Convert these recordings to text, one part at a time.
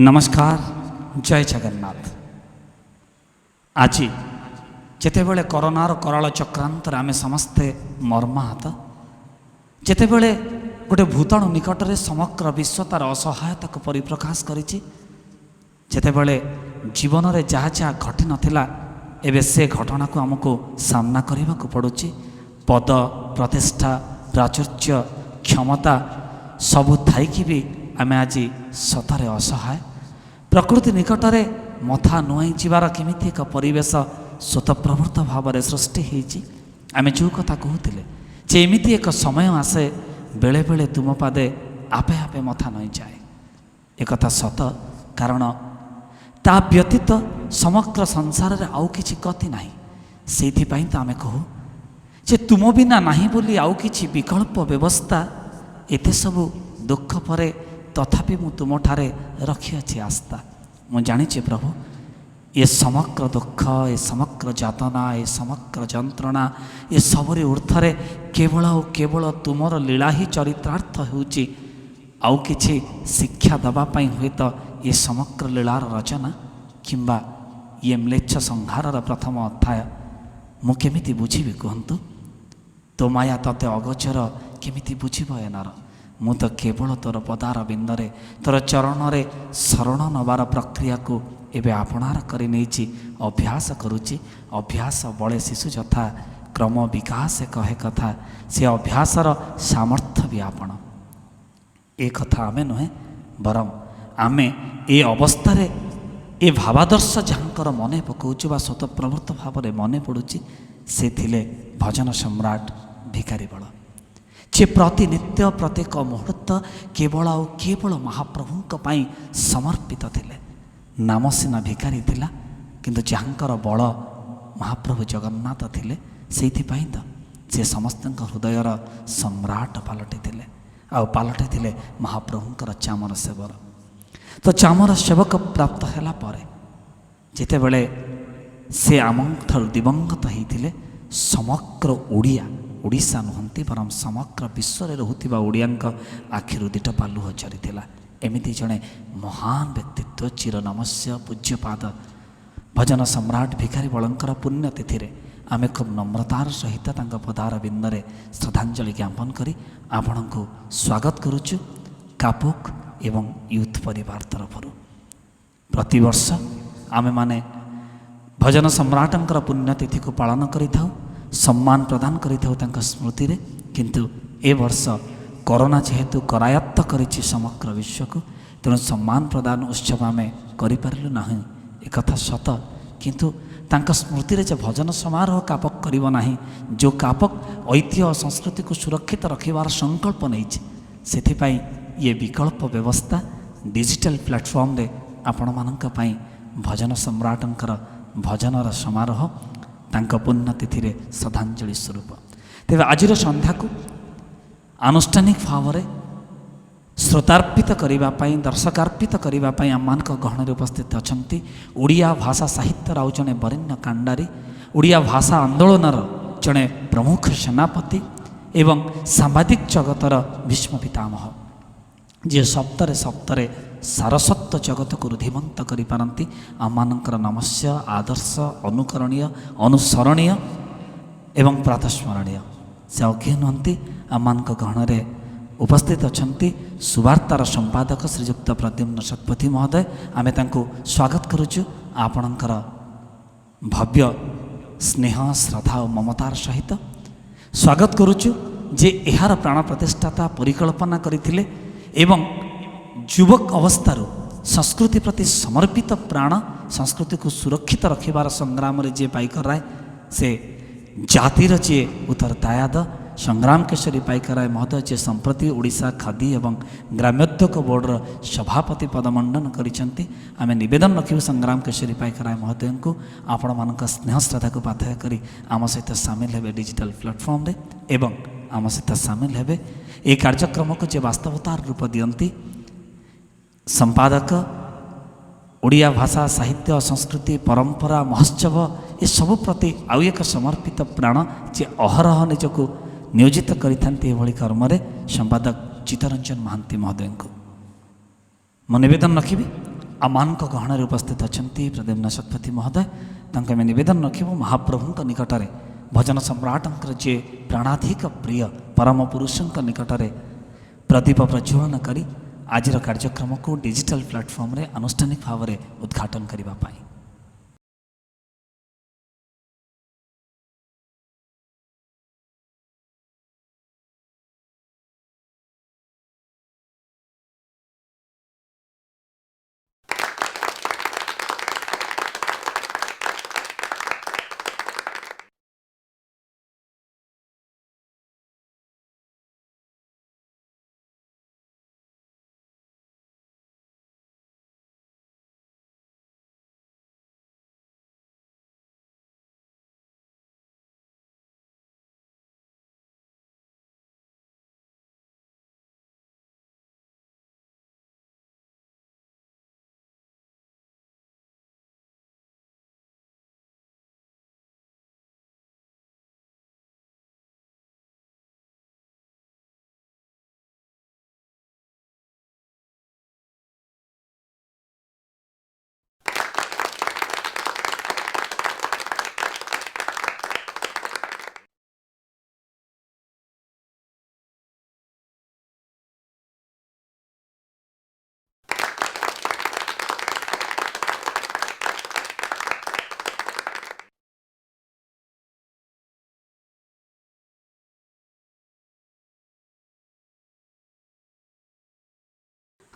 नमस्कार जय जगन्नाथ। आज जितेबले कोरोनार कराल चक्रांतर आम समस्ते मर्माहत, जितेबले गोटे भूताणु निकट में समग्र विश्व तार असहायता को परिप्रकाश करिछि, जितेबले जीवन में जहाँ जहाँ घटी नथिला एबे से घटना को आमको सामना करने को पड़ुछि। पद प्रतिष्ठा प्राचुर्य क्षमता सबू थाइकी भी आमे आज सतरे असहाय। प्रकृति निकट में मथा नुआई जीवार केमिति एक परिवेश स्वतःप्रवृत्त भाव में सृष्टि होइछि। आमे जो कथा कहूतिले जे एमिति एक समय आसे बेले बेले तुम पादे आपे आपे मथा नई जाए, एक सत। कारण ता व्यतीत समग्र संसार रे आउ किछि गति नाही। सेइथिपाई तो आमे कहू जे तुम बिना नाही बोली आउ किछि विकल्प व्यवस्था। एते सबु दुख परे तथापि मु तुम ठारे रखी अछि आस्था। मु जानी प्रभु ये समग्र दुख, ये समग्र यातना, ये समग्र जंत्रणा, ये सबरे ऊर्धरे केवल और केवल तुमर लीला ही चरितार्थ होउछि। आउ किछि शिक्षा दबा पई हुए तो ये समग्र लीलार रचना किंबा ये म्लेच्छ संहारर प्रथम अध्याय मु केमिति बुझिबि कहंतु। तो माया तते अगोचर केमिति बुझिब एनार। मु तो केवल तोर पदार बिंदरे तोर चरण रे शरण नबार प्रक्रिया को एबे आपणार करि नेछि अभ्यास करुछि। अभ्यास बळे शिशु जथा क्रम विकास कहे कथा, से अभ्यासर सामर्थ्य भी आपण। ए कथा आमे नुहे बरम आमे ए अवस्था रे ए भावादर्श जहाँकर मने पकाउछु बा स्वतःप्रवृत्त भाव में मने पड़ुछि, से थिले भजन सम्राट भिखारी बल, जे प्रतिनित्य प्रत्येक मुहूर्त केवल और केवल महाप्रभु पाई समर्पित थिले। नाम सीना भिखारी थिला किंतु जहाँकर बल महाप्रभु जगन्नाथ थिले। सेइथिपाई तो से समस्त हृदयर सम्राट पालटी थिले आउ पालटी थिले महाप्रभुंकर चामर सेवर। तो चामर सेवक प्राप्त हैला परे जितेबले से आम ठार दिवंगत होइथिले, समग्र ओडिया ओडिशा नुहंती बरम समग्र विश्व में रोहुथिबा ओडियांक आखिरु दिटपा लुह झरीथिला। एमिति जणे महान व्यक्तित्व चिर नमस्य पूज्यपाद भजन सम्राट भिखारी बलंकर पुण्यतिथि रे आमे खूब नम्रतार सहित तांक पदार बिंदरे श्रद्धांजलि ज्ञापन करी आपणको स्वागत करुचु कापुक एवं यूथ परिवार तरफरु। प्रतिवर्ष आमे माने भजन सम्राटंकर पुण्यतिथि को पालन करि थाउ, सम्मान प्रदान करि थाउ तांक स्मृति रे। किंतु ए वर्ष कोरोना जेहेतु करायत्त करिछि समग्र विश्व को, तेणु सम्मान प्रदान उत्सव आमे करि पारिलु नाही, एक कथा सत। किंतु तांक स्मृति रे जे भजन समारोह कापक करिवो नाही, जो कापक ऐतिह्य संस्कृति को सुरक्षित रखिबार संकल्प नैछि, सेथिपाई ये विकल्प व्यवस्था डिजिटल प्लेटफॉर्म रे आपण मानक पई भजन सम्राटंकर भजनर समारोह तांक पुण्यतिथि रे श्रद्धांजलि स्वरूप। तेबे आजिर संध्या को आनुष्ठानिक भाव में श्रोतार्पित करने दर्शकार्पित करने आम गहन उपस्थित अच्छा ओडिया भाषा साहित्यर आउ जड़े बरेण्य कांडारी, ओडिया भाषा आंदोलनर जड़े प्रमुख सेनापति एवं सांबादिक जगतर भीष्म पितामह, जे सप्तरे सप्तरे सारस्वत जगत को रुधिमंत करिपारंती। आमମାନଙ୍କର नमस्य आदर्श अनुकरणीय अनुसरणीय एवं प्रातस्मरणीय से औखे नुहंती। आमମାନଙ୍କ गहन उपस्थित अच्छा सुवार्तार संपादक श्रीजुक्त प्रद्युम्न शतपथी महोदय, आमे तांको स्वागत करुचु आपणकर भव्य स्नेह श्रद्धा और ममतार सहित स्वागत करुचु। जे एहार प्राण प्रतिष्ठाता परिकल्पना करथिले एवं युवक अवस्थारू संस्कृति प्रति समर्पित प्राण संस्कृति को सुरक्षित रखिबार संग्राम रे जे पाइकराय, से जातिर जे उत्तरदायद संग्राम केशरी पाइकराय महोदय, जे संप्रति ओडिशा खादी एवं ग्रामोद्योग बोर्डर सभापति पद मंडन करिसेंती। आमे निवेदन रखिबु संग्राम केशरी पाइकराय महोदय को आपण मानक स्नेह श्रद्धा को पाथय करी आम सहित सामिल हेबे डिजिटल प्लेटफॉर्म रे एवं आम सहित सामिल हेबे ए कार्यक्रम को जे वास्तवतार रूप दियंती संपादक ओडिया भाषा साहित्य संस्कृति परंपरा महोत्सव ये सब प्रति आउ एक समर्पित प्राण जे अहरह निजको नियोजित करिथांती एभଳି कर्म संपादक चित्तरंजन महांती महोदय को मु निवेदन रखिबी आमानक गहन उपस्थित अच्छा प्रद्युम्न शतपथी महोदय तांको आम नवेदन रखू महाप्रभु निकटरे भजन सम्राटंकर जे प्राणाधिक प्रिय परम पुरुषों निकटरे प्रदीप प्रज्वलन करी आज कार्यक्रम को डिजिटल प्लेटफॉर्म रे आनुष्ठानिक भाव में उद्घाटन करने।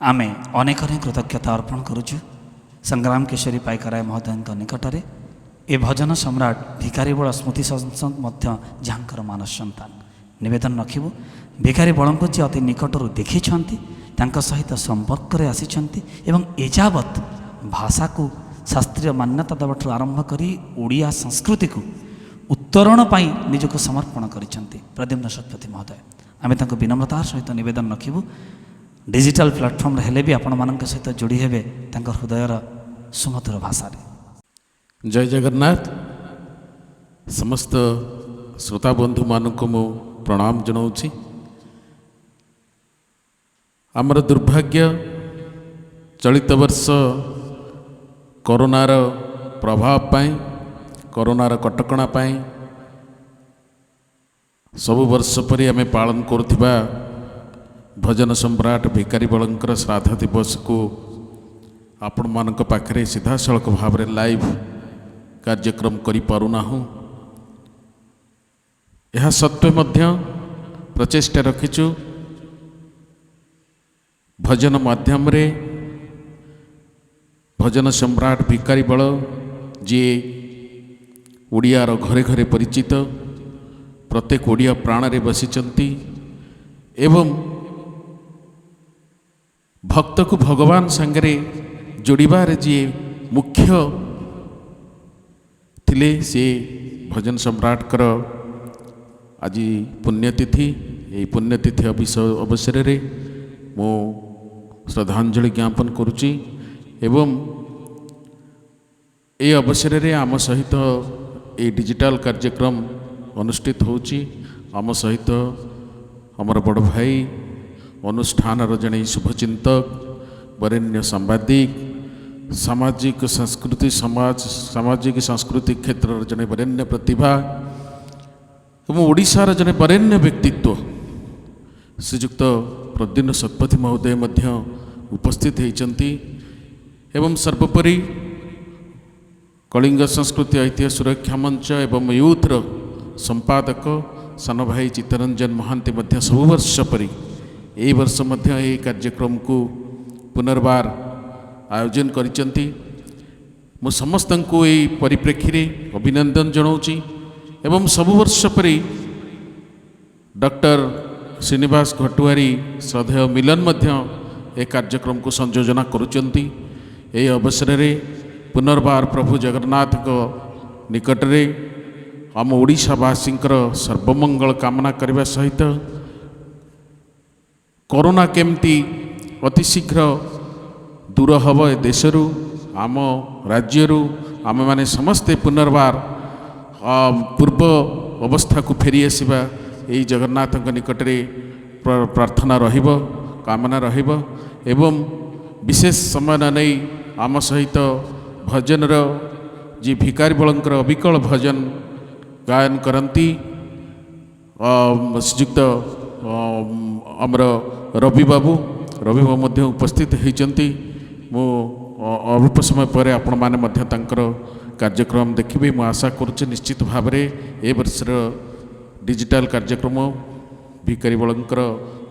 आमे अनेक अनेक कृतज्ञता अर्पण करुचु संग्राम केशरी पाइकराय महोदय निकटरे ए भजन सम्राट भिखारी बल स्मृति संसद जहाँकर मानस सन्तान नवेदन रखू भिखारी बल को जी अति निकटर देखी सहित संपर्क में आसी एजावत भाषा को शास्त्रीय मान्यता देवाठू आरंभ करी ओडिया संस्कृति को उत्तरण पाई निजक समर्पण करिसेंती प्रद्युम्न शतपथी महोदय आम विनम्रतार सहित नवेदन रखू डिजिटल प्लेटफॉर्म हेले भी आपण मान सहित जोड़ी हेबे हृदयर सुमधुर भाषा रे। जय जगन्नाथ समस्त श्रोता बंधु मानक मु प्रणाम जनाऊँगी। आमर दुर्भाग्य चलित वर्ष कोरोनार प्रभाव पाई कोरोनार कटकणा पाई सबु वर्ष परि आमे पालन करुथिबा भजन सम्राट भिखारी बलंकर श्राद्ध दिवस को आपण मानक पाखरे सीधा सड़क भाव में लाइव कार्यक्रम करि पारुनाहु। यह सत्वे मध्य प्रचेष्टा रखिचु भजन माध्यम रे भजन सम्राट भिखारी बल जी ओडियार घरे घरे परिचित प्रत्येक ओडिया प्राण रे बसिचंती एवं भक्त को भगवान संगे जोड़बार जी मुख्य थिले से भजन सम्राट कर आज पुण्यतिथि यही पुण्यतिथि अवसर रे मो श्रद्धांजलि ज्ञापन करुच्ची एवं ये अवसर रे आम सहित ये डिजिटल कार्यक्रम अनुष्ठित होची आम सहित आमर बड़ भाई अनुष्ठान जड़े शुभचिंतक वरेण्य सांबादिक सामाजिक संस्कृति सामाजिक सांस्कृतिक क्षेत्र जड़े वरेण्य प्रतिभा एवं ओडिशार जड़े वरेण्य व्यक्तित्व श्रीजुक्त प्रद्युम्न शतपथी महोदय मध्य उपस्थित होती एवं सर्वोपरि कलिंग संस्कृति ऐतिह्य सुरक्षा मंच एवं यूथ्र संपादक सान भाई चित्तरंजन महांती मध्य सब वर्ष परी यही वर्ष मध्य यही कार्यक्रम को पुनर्बार आयोजन करिसेंती। मु समस्त को यही परिप्रेक्षी रे अभिनंदन जनाऊँगी एवं सब वर्ष परी डॉक्टर श्रीनिवास घटुआरी श्रद्धेय मिलन मध्य ए कार्यक्रम को संयोजना करुचंती। यही अवसर रे पुनर्बार प्रभु जगन्नाथ को निकट रे आम ओडिशावासींकर सर्वमंगल कामना करने सहित कोरोना केमती अतिशीघ्र दूर हम ए देशरू आम राज्यरू आम माने समस्ते पुनर्बार पूर्व अवस्था को फेरी आसवा यही जगन्नाथ निकट रे प्रार्थना रहिब कामना रहिब एवं विशेष समय नहीं आम सहित भजनर जी भिकारी बलंकर अविकल भजन गायन करती श्रीयुक्त आमर रवि बाबू मध्य उपस्थित होती मु अल्प समय पर आपण माने मध्य तांकर कार्यक्रम देखिबे मु आशा करुचे निश्चित भाव में ए वर्षर डिजिटल कार्यक्रम भिकारी बलंकर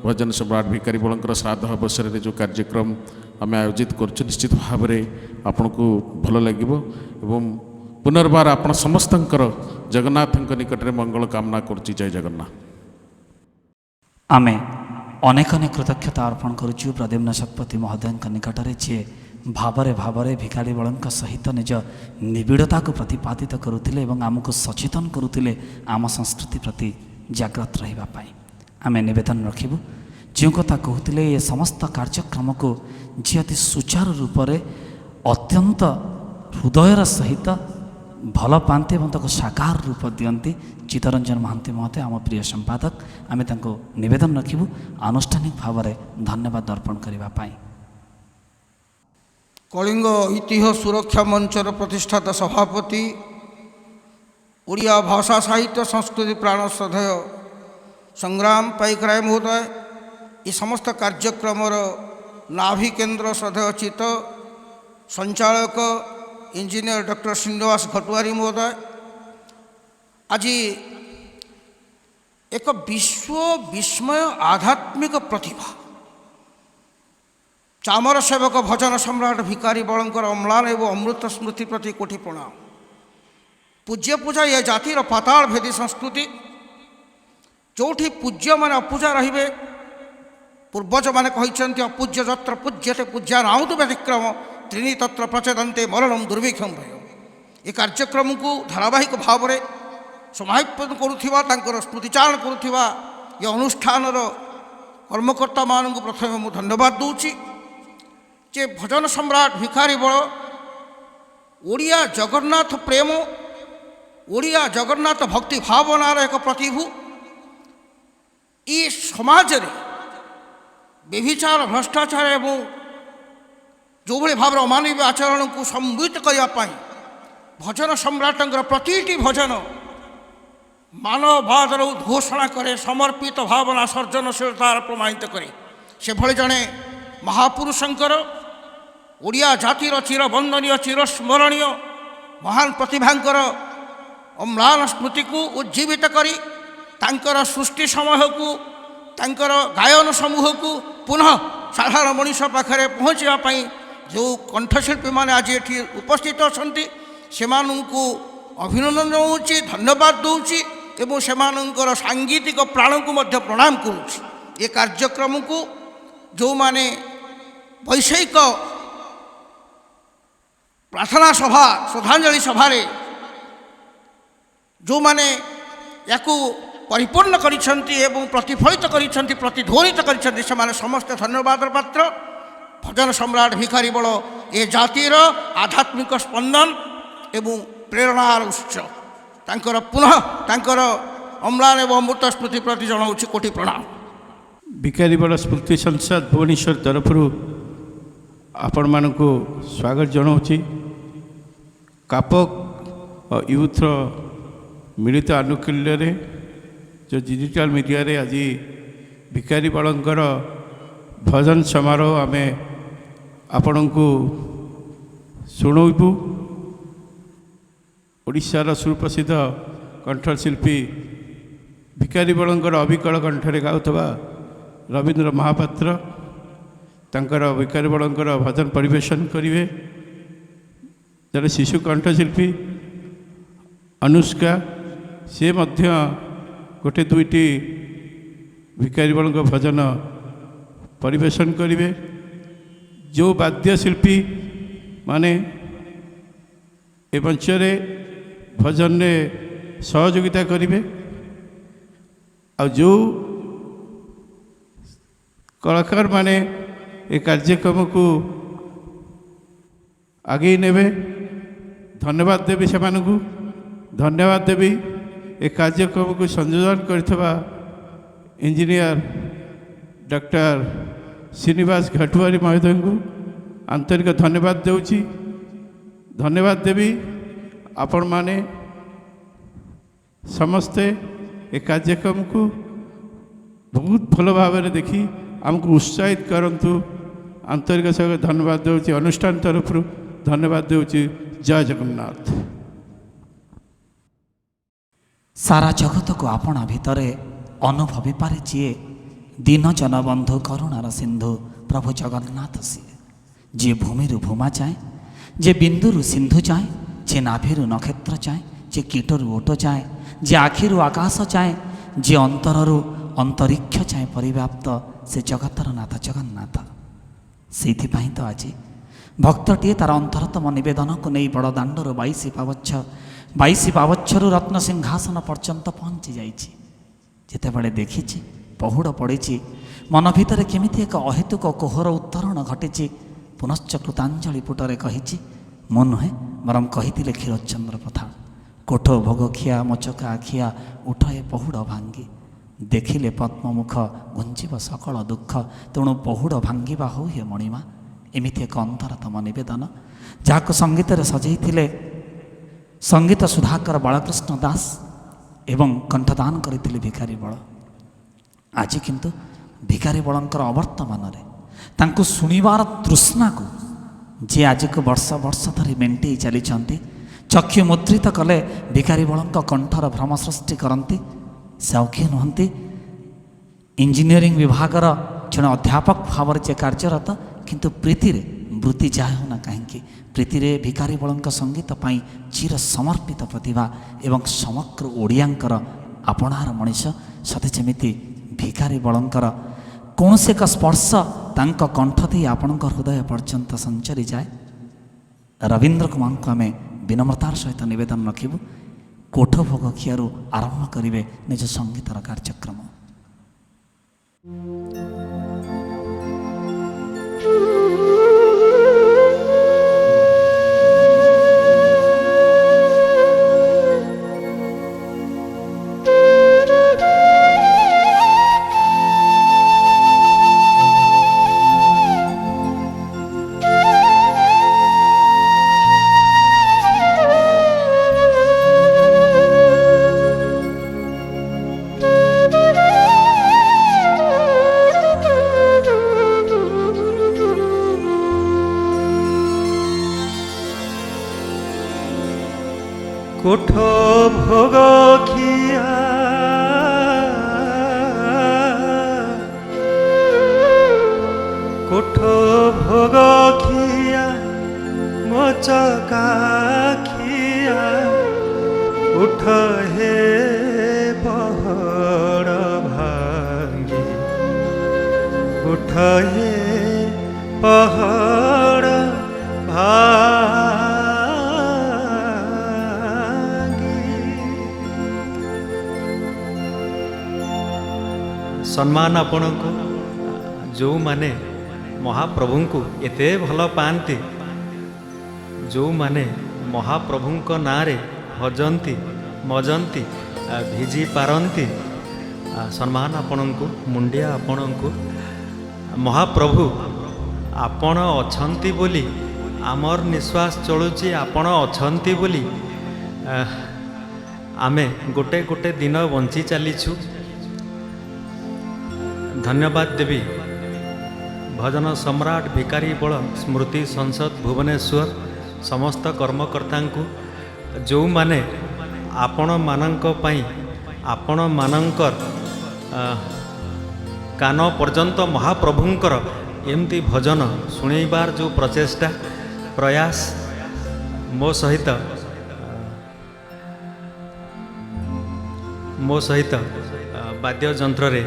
भजन सम्राट भिकारी बलंकर श्राद्ध अवसर में जो कार्यक्रम आम आयोजित करुचे निश्चित भाव में आपन को भल लगे एवं पुनर्बार आपण समस्तंकर जगन्नाथ निकट में मंगल कामना करुच्ची। जय जगन्नाथ। आमे अनेक अनेक कृतज्ञता अर्पण करुचु प्रद्युम्न शतपथी महोदय निकट में जी भावरे भिखारी बलंक सहित निज निबिड़ता को प्रतिपादित करुथिले एवं आमको सचेतन करुथिले आम संस्कृति प्रति जाग्रत रहिबापाई आमे निवेदन रखिबु जो कथा कहते ये समस्त कार्यक्रम को जी अति सुचारू रूप से अत्यंत हृदयर सहित भल पाते और ताको साकार रूप दियंती चित्तरंजन महांती महोदय आम प्रिय संपादक आमे तांको निवेदन रखिबु आनुष्ठानिक भाव में धन्यवाद अर्पण करने। कलिंग ऐतिह्य सुरक्षा मंचर प्रतिष्ठाता सभापति ओडिया भाषा साहित्य संस्कृति प्राण श्रद्धेय संग्राम पाइकराय महोदय ये समस्त कार्यक्रम नाभि केन्द्र श्रद्धेय चित्त संचालक इंजीनियर डॉक्टर श्रीनिवास घटुआरी महोदय आज एक विश्व विस्मय आध्यात्मिक प्रतिभा चामर सेवक भजन सम्राट भिखारी बलंकर अम्लान एवं अमृत स्मृति प्रति कोटि प्रणाम। पूज्य पूजा ये जातिर पाताल भेदी संस्कृति जोठी पूज्य माने अपूजा रहिबे पूर्वज माने कहिसंति अपूज्य जत्र पूज्यते पूज्या नाउत व्यतिक्रम त्रिणी तत्र प्रचेदन्ते मरणम दुर्भिक्षम भय। ये कार्यक्रम को धारावाहिक भाव में समापन करुथिबा तांकर स्मृतिचारण करुथिबा ये अनुष्ठान कर्मकर्ता मानक प्रथम मु धन्यवाद दूची जे भजन सम्राट भिखारी बल ओडिया जगन्नाथ प्रेम ओडिया जगन्नाथ भक्ति भावनार एक प्रतिभू ये समाज रे व्यभिचार भ्रष्टाचार एवं जो भाई भाव अमानवीय आचरण को सम्मिलित करने भजन सम्राट प्रति भजन मानववादर उद्घोषणा करे समर्पित भावना सर्जनशीलतार प्रमाणित करे से भले जड़े महापुरुषंकर ओडिया जातिर चिरवंदनीय चिरस्मरणीय महान प्रतिभांकर अम्लान स्मृति को उज्जीवित करी तांकर सृष्टि समूह को तांकर गायन समूह को पुनः साधारण मनीष पाखे पहुँचापी जो कंठशिल्पी मैंने आज ये उपस्थित अच्छा से अभिनंदन दूची धन्यवाद दूची एवं से सांगीतिक प्राण को मध्य प्रणाम करुच्ची। ये कार्यक्रम को जो माने वैषयिक प्रार्थना सभा श्रद्धांजलि सभा जो माने याकू परिपूर्ण करिसेंती एवं प्रतिफलित करिसेंती प्रतिध्वनित करिसेंती से माने समस्त धन्यवाद पात्र। भजन सम्राट भिखारी बल ए जातिर आध्यात्मिक स्पंदन एवं प्रेरणार उत्स तांकर पुनः तांकर अम्लान एवं अमृत स्मृति प्रति जनाऊँ कोटि प्रणाम। भिखारी बल स्मृति संसद भुवनेश्वर तरफ आपण मानक स्वागत जनाऊँगी। कापक और यूथ मिलित आनुकूल्य जो डिजिटल मीडिया रे आज भिखारी बलंकर भजन समारोह आम आपण को शुणुबू। ओडिशार सुप्रसिद्ध कंठशिल्पी भिखारी बलंकर अविकल कंठरे गाउथबा रवींद्र महापात्र तांकर भिखारी बलंकर भजन परिवेशन करिवे। जड़े शिशु कंठशिल्पी अनुष्का से मध्य गोटे दुईटी भिखारी बलंकर भजन परिवेशन करिवे। जो वाद्यशिल्पी माने ए मंचरे भजन ने सहयोगिता करिवे आ जो कलाकार माने ए कार्यक्रम को आगे नेबे धन्यवाद देवी से धन्यवाद देवी। ए कार्यक्रम को संयोजन करथिबा इंजीनियर डॉक्टर श्रीनिवास घटुआरी महोदय को ଆନ୍ତରିକ ଧନ୍ୟବାଦ ଦେଉଛି। ଧନ୍ୟବାଦ ଦେବି ଆପଣମାନେ ସମସ୍ତେ ଏ କାର୍ଯ୍ୟକ୍ରମକୁ ବହୁତ ଭଲ ଭାବରେ ଦେଖି ଆମକୁ ଉତ୍ସାହିତ କରନ୍ତୁ। ଆନ୍ତରିକ ସହିତ ଧନ୍ୟବାଦ ଦେଉଛି। ଅନୁଷ୍ଠାନ ତରଫରୁ ଧନ୍ୟବାଦ ଦେଉଛି। ଜୟ ଜଗନ୍ନାଥ। ସାରା ଜଗତକୁ ଆପଣା ଭିତରେ ଅନୁଭବି ପାରେ ଯିଏ, ଦୀନ ଜନବନ୍ଧୁ କରୁଣାର ସିନ୍ଧୁ ପ୍ରଭୁ ଜଗନ୍ନାଥ ସିଏ। ଯିଏ ଭୂମିରୁ ଭୂମା ଯାଏ, ଯେ ବିନ୍ଦୁରୁ ସିନ୍ଧୁ ଯାଏ, ଯେ ନାଭିରୁ ନକ୍ଷତ୍ର ଯାଏ, ଯେ କୀଟରୁ ଓଟ ଯାଏ, ଯେ ଆଖିରୁ ଆକାଶ ଯାଏ, ଯେ ଅନ୍ତରରୁ ଅନ୍ତରିକ୍ଷ ଯାଏ ପରିବ୍ୟାପ୍ତ, ସେ ଜଗତର ନାଥ ଜଗନ୍ନାଥ। ସେଇଥିପାଇଁ ତ ଆଜି ଭକ୍ତଟିଏ ତାର ଅନ୍ତରତମ ନିବେଦନକୁ ନେଇ ବଡ଼ ଦାଣ୍ଡରୁ 22 ପାବଚ୍ଛରୁ ରତ୍ନ ସିଂହାସନ ପର୍ଯ୍ୟନ୍ତ ପହଞ୍ଚି ଯାଇଛି। ଯେତେବେଳେ ଦେଖିଛି ପହୁଡ଼ ପଡ଼ିଛି, ମନ ଭିତରେ କେମିତି ଏକ ଅହେତୁକ କୋହର ଉତ୍ତରଣ ଘଟିଛି। ପୁନଶ୍ଚ କୃତାଞ୍ଜଳି ପୁଟରେ କହିଛି, ମୁଁ ନୁହେଁ ବରଂ କହିଥିଲେ କ୍ଷୀରୋଚନ୍ଦ୍ର ପ୍ରଥା। କୋଠ ଭୋଗ ଖିଆ ମୋଚକା ଆଖିଆ ଉଠ ଏ ପହୁଡ଼ ଭାଙ୍ଗି, ଦେଖିଲେ ପଦ୍ମମୁଖ ଗୁଞ୍ଜିବ ସକଳ ଦୁଃଖ, ତେଣୁ ପହୁଡ଼ ଭାଙ୍ଗିବା ହଉ ହେ ମଣିମା। ଏମିତି ଏକ ଅନ୍ତରତମ ନିବେଦନ, ଯାହାକୁ ସଙ୍ଗୀତରେ ସଜେଇଥିଲେ ସଙ୍ଗୀତ ସୁଧାକର ବାଳକୃଷ୍ଣ ଦାସ ଏବଂ କଣ୍ଠଦାନ କରିଥିଲେ ଭିକାରୀ ବଳ। ଆଜି କିନ୍ତୁ ଭିକାରୀ ବଳଙ୍କର ଅବର୍ତ୍ତମାନରେ ତାଙ୍କୁ ଶୁଣିବାର ତୃଷ୍ଣାକୁ ଯିଏ ଆଜିକୁ ବର୍ଷ ବର୍ଷ ଧରି ମେଣ୍ଟେଇ ଚାଲିଛନ୍ତି, ଚକ୍ଷୁ ମୁଦ୍ରିତ କଲେ ଭିକାରୀ ବଳଙ୍କ କଣ୍ଠର ଭ୍ରମ ସୃଷ୍ଟି କରନ୍ତି। ସେ ଆଉ କିଏ ନୁହନ୍ତି, ଇଞ୍ଜିନିୟରିଂ ବିଭାଗର ଜଣେ ଅଧ୍ୟାପକ ଭାବରେ ଯେ କାର୍ଯ୍ୟରତ, କିନ୍ତୁ ପ୍ରୀତିରେ ବୃତ୍ତି ଯାହା ହେଉନା କାହିଁକି, ପ୍ରୀତିରେ ଭିକାରୀ ବଳଙ୍କ ସଙ୍ଗୀତ ପାଇଁ ଚିର ସମର୍ପିତ ପ୍ରତିଭା ଏବଂ ସମଗ୍ର ଓଡ଼ିଆଙ୍କର ଆପଣାର ମଣିଷ। ସତେ ଯେମିତି ଭିକାରୀ ବଳଙ୍କର କୌଣସି ଏକ ସ୍ପର୍ଶ ତାଙ୍କ କଣ୍ଠ ଦେଇ ଆପଣଙ୍କ ହୃଦୟ ପର୍ଯ୍ୟନ୍ତ ସଞ୍ଚରିଯାଏ। ରବୀନ୍ଦ୍ର କୁମାରଙ୍କୁ ଆମେ ବିନମ୍ରତାର ସହିତ ନିବେଦନ ରଖିବୁ, କୋଠ ଭୋଗ ଖିଆରୁ ଆରମ୍ଭ କରିବେ ନିଜ ସଙ୍ଗୀତର କାର୍ଯ୍ୟକ୍ରମ। কোঠ ভোগ খিয়া কোঠ ভোগ খিয়া মোচকা খিয়া উঠ হে পহড় ভাঙ্গি উঠ হে পহড় सम्मान आपण को जो माने महाप्रभु को एते भल पाती, जो माने महाप्रभु नारे भजंती मजंती भिजी पारंती, सम्मान आपण को मुंडिया आपण को। महाप्रभु आपण अछंती बोली आमर निश्वास चलुची, आपण अछंती बोली आमे गोटे गोटे दिन बंची चलीछु। धन्यवाद देवी भजन सम्राट भिकारी बल स्मृति संसद भुवनेश्वर समस्त कर्मकर्ता को, जो माने आपण मानक पई आपण मानकर कान पर्यंत महाप्रभुंकर एमती भजन शुणैबार जो प्रचेष्टा प्रयास मो सहित वाद्य यंत्र रे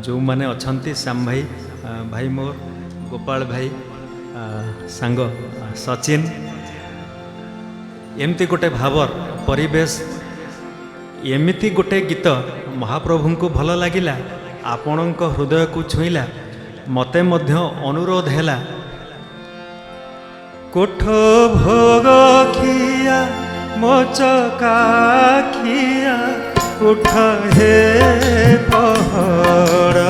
जो माने अछंती श्याम भाई भाई मोर गोपाल भाई सांग सचिन, एमती गोटे भावर परिवेश एमिति गोटे गीत महाप्रभु को भल लगिला, आपणक हृदय को छुईला। मते मध्य अनुरोध हैला, कोठ भोग खिया मोचका खिया उठ हे पहड़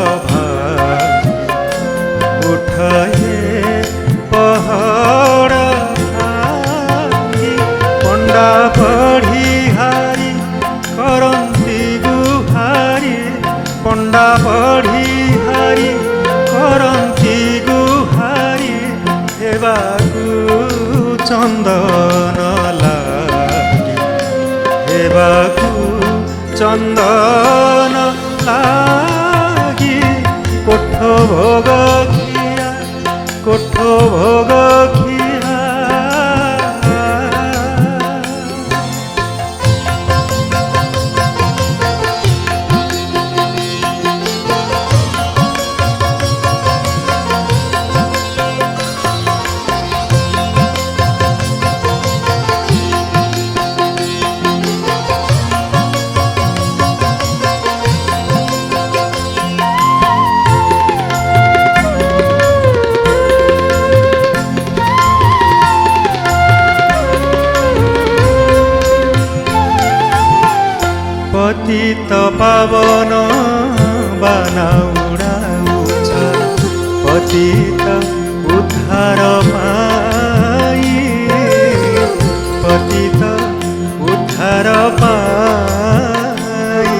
उठ हे ହେବାକୁ ଚନ୍ଦନ ଲାଗି ହେବାକୁ ଚନ୍ଦନ ଲାଗି କୋଠ ଭୋଗ ଖିଆ କୋଠ ଭୋଗ ଖିଆ পতিত পাবন বানা উড়াউছ পতিত উদ্ধার পাই পতিত উদ্ধার পাই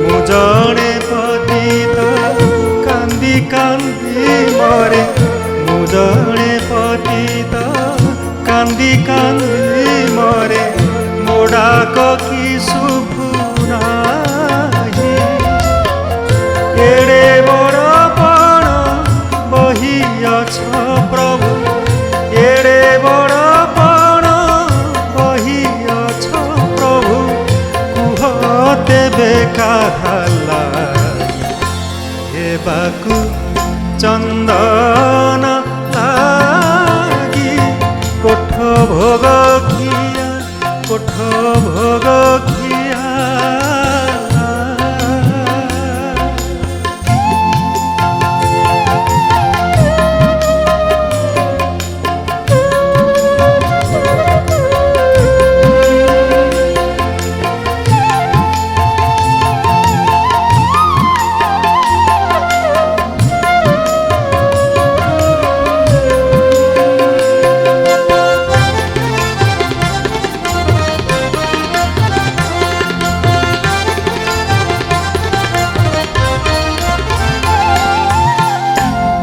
মু জনে পতিত কান্দি কান্দি মরে মু জনে পতিত কান্দি কান্দি মরে মোডাক কি শুভু নাহি এড়ে বড় পণ বহিଅছ প্রভু এড়ে বড় পণ বহিଅছ প্রভু কুহ তেবে কাহালা হেବାକୁ চন্দন লাগি কোঠ ভোগ খিয়া কোঠ ভোগ খিয়া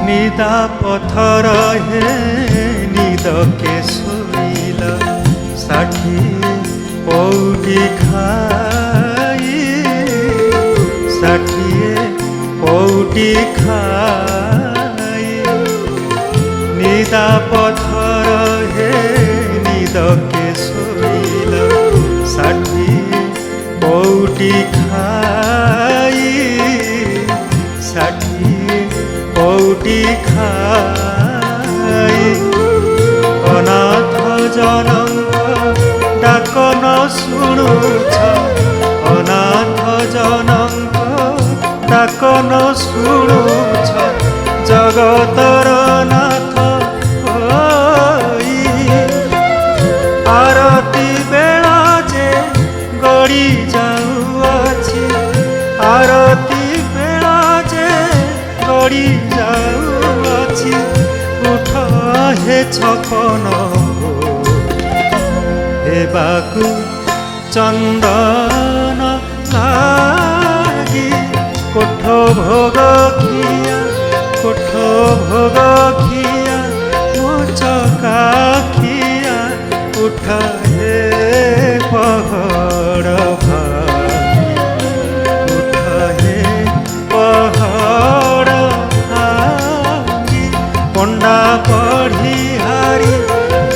নিদা পথর হে নিদকে শুইল ষাঠিয়ে পৌটি খাই ষাঠিয়ে পৌটি খাই নিদা পথর হে নিদকে শুইল ষাঠিয়ে পৌটি খাই ষাঠিয়ে পৌটি খাই অনাথ জনଙ୍କ ডাক ন শুণুছ অনাথ জনଙ୍କ ডাক ন শুণুছ জগতর নাথ হই আরতি বেলা যে গড়ি যাউଅছি আরতি বেলা যে গড়ি যাউଅছি উঠ হে ছপন হেବାକୁ চন্দন লাগি কোঠ ভোগ খিয়া কোঠ ভোগ খিয়া মোচকা খিয়া উঠ হে পহড় ভাঙি উঠ হে পহড় ভাঙি পଣ୍ଡା ପଢ଼ି ହାରି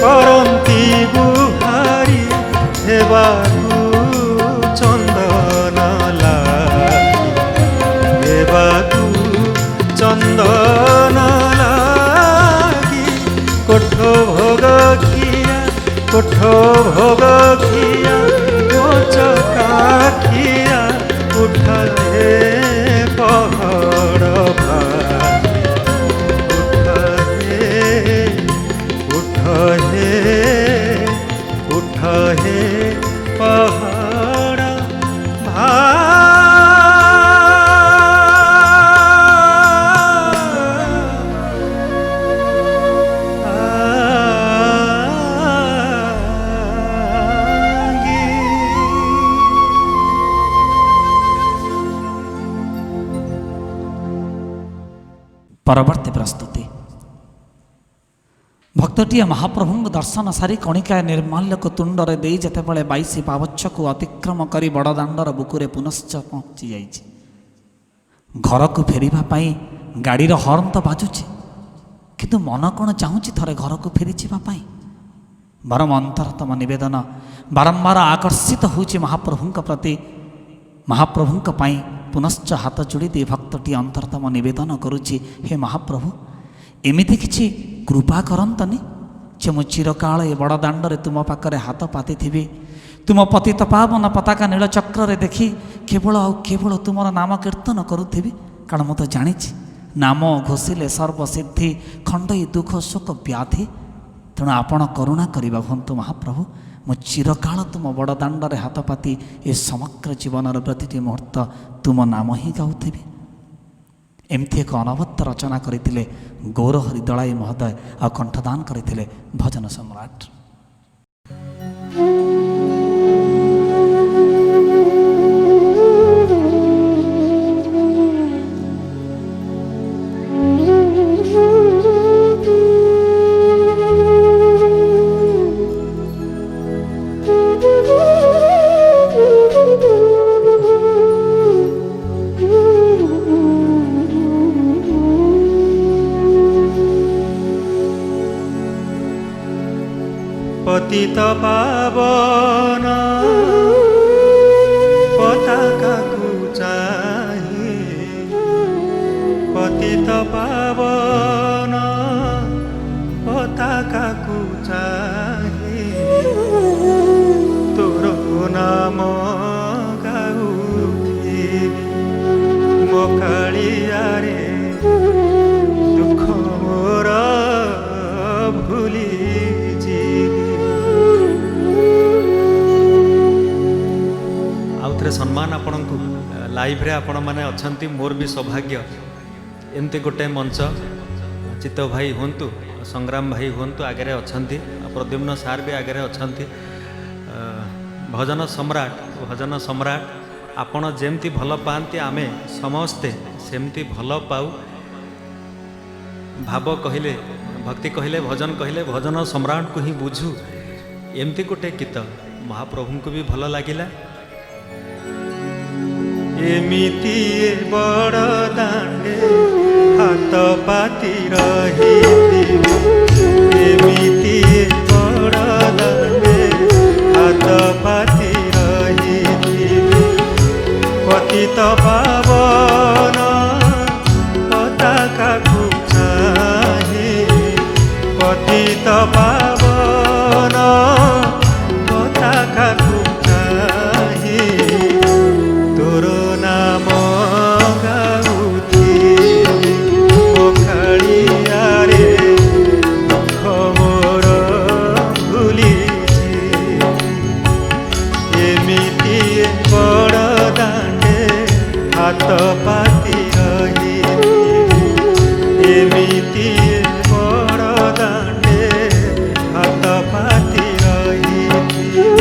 କରନ୍ତି ବୁହାରି ହେବାକୁ ଚନ୍ଦନ ଲାଗି ହେବାକୁ ଚନ୍ଦନ ଲାଗି କୋଠ ଭୋଗ ଖିଆ କୋଠ ଭୋଗ ଖିଆ ମୋଚକା ଖିଆ ଉଠ ହେ ପହଡ଼ ଭାଙ୍ଗି ଉଠ ହେ ପହଡ଼ ପରବର୍ତ୍ତୀ ପ୍ରସ୍ତୁତି ଭକ୍ତଟିଏ ମହାପ୍ରଭୁଙ୍କ ଦର୍ଶନ ସାରି କଣିକାଏ ନିର୍ମାଲ୍ୟକୁ ତୁଣ୍ଡରେ ଦେଇ ଯେତେବେଳେ 22 ପାବଚ୍ଛକୁ ଅତିକ୍ରମ କରି ବଡ଼ଦାଣ୍ଡର ବୁକୁରେ ପୁନଶ୍ଚ ପହଞ୍ଚି ଯାଇଛି। ଘରକୁ ଫେରିବା ପାଇଁ ଗାଡ଼ିର ହର୍ନ ତ ବାଜୁଛି, କିନ୍ତୁ ମନ କ'ଣ ଚାହୁଁଛି ଥରେ ଘରକୁ ଫେରିଯିବା ପାଇଁ? ବରଂ ଅନ୍ତରତମ ନିବେଦନ ବାରମ୍ବାର ଆକର୍ଷିତ ହେଉଛି ମହାପ୍ରଭୁଙ୍କ ପ୍ରତି। ମହାପ୍ରଭୁଙ୍କ ପାଇଁ ପୁନଶ୍ଚ ହାତ ଯୋଡ଼ି ଦେଇ ଭକ୍ତଟି ଅନ୍ତରତମ ନିବେଦନ କରୁଛି, ହେ ମହାପ୍ରଭୁ, ଏମିତି କିଛି କୃପା କରନ୍ତନି ଯେ ମୁଁ ଚିରକାଳ ଏ ବଡ଼ ଦାଣ୍ଡରେ ତୁମ ପାଖରେ ହାତ ପାତିଥିବି, ତୁମ ପତିତ ପାବନ ପତାକା ନୀଳଚକ୍ରରେ ଦେଖି କେବଳ ଆଉ କେବଳ ତୁମର ନାମ କୀର୍ତ୍ତନ କରୁଥିବି। କାରଣ ମୁଁ ତ ଜାଣିଛି ନାମ ଘୋଷିଲେ ସର୍ବସିଦ୍ଧି, ଖଣ୍ଡଇ ଦୁଃଖ ଶୋକ ବ୍ୟାଧି। ତେଣୁ ଆପଣ କରୁଣା କରିବା ହୁଅନ୍ତୁ ମହାପ୍ରଭୁ। ମୁଁ ଚିରକାଳ ତୁମ ବଡ଼ ଦାଣ୍ଡରେ ହାତ ପାତି ଏ ସମଗ୍ର ଜୀବନର ପ୍ରତିଟି ମୁହୂର୍ତ୍ତ ତୁମ ନାମ ହିଁ ଗାଉଥିବି। ଏମିତି ଏକ ଅନବଦ୍ୟ ରଚନା କରିଥିଲେ ଗୌରହରି ଦଳାଇ ମହୋଦୟ ଆଉ କଣ୍ଠଦାନ କରିଥିଲେ ଭଜନ ସମ୍ରାଟ। পতিত পাবন পতাকাকু চাহি, পতিত পাবন পতাকাকু চাহি, তোর নাম গাউথিবি মো কাଳିଆରେ দুঃখ মোর ভুলি। ସମ୍ମାନ ଆପଣଙ୍କୁ ଲାଇଭ୍ରେ ଆପଣମାନେ ଅଛନ୍ତି, ମୋର ବି ସୌଭାଗ୍ୟ ଏମିତି ଗୋଟେ ମଞ୍ଚ। ଚିତ୍ତ ଭାଇ ହୁଅନ୍ତୁ, ସଂଗ୍ରାମ ଭାଇ ହୁଅନ୍ତୁ ଆଗରେ ଅଛନ୍ତି, ପ୍ରଦ୍ୟୁମ୍ନ ସାର୍ ବି ଆଗରେ ଅଛନ୍ତି। ଭଜନ ସମ୍ରାଟ ଆପଣ ଯେମିତି ଭଲ ପାଆନ୍ତି ଆମେ ସମସ୍ତେ ସେମିତି ଭଲ ପାଉ। ଭାବ କହିଲେ, ଭକ୍ତି କହିଲେ, ଭଜନ କହିଲେ ଭଜନ ସମ୍ରାଟକୁ ହିଁ ବୁଝୁ। ଏମିତି ଗୋଟେ ଗୀତ ମହାପ୍ରଭୁଙ୍କୁ ବି ଭଲ ଲାଗିଲା। ଏମିତି ବଡ଼ ଦାଣ୍ଡେ ହାତ ପାତି ରହିଥିବି, ଏମିତି ବଡ଼ ଦାଣ୍ଡେ ହାତ ପାତି ରହିଥିବି, ପତିତ ପାବନ ପତାକାକୁ ଚାହିଁ, ପତିତ ପାବନ ପତାକାକୁ ଚାହିଁ, ତୋର ନାମ ଗାଉଥିବି ମୋ କାଳିଆରେ ଦୁଃଖ ମୋର ଭୁଲିଛି। ଏମିତି ବଡ଼ ଦାଣ୍ଡେ ହାତ ପାତି ରହିଥିବି, ଏମିତି ବଡ଼ ଦାଣ୍ଡେ ହାତ ପାତି ରହିଥିବି।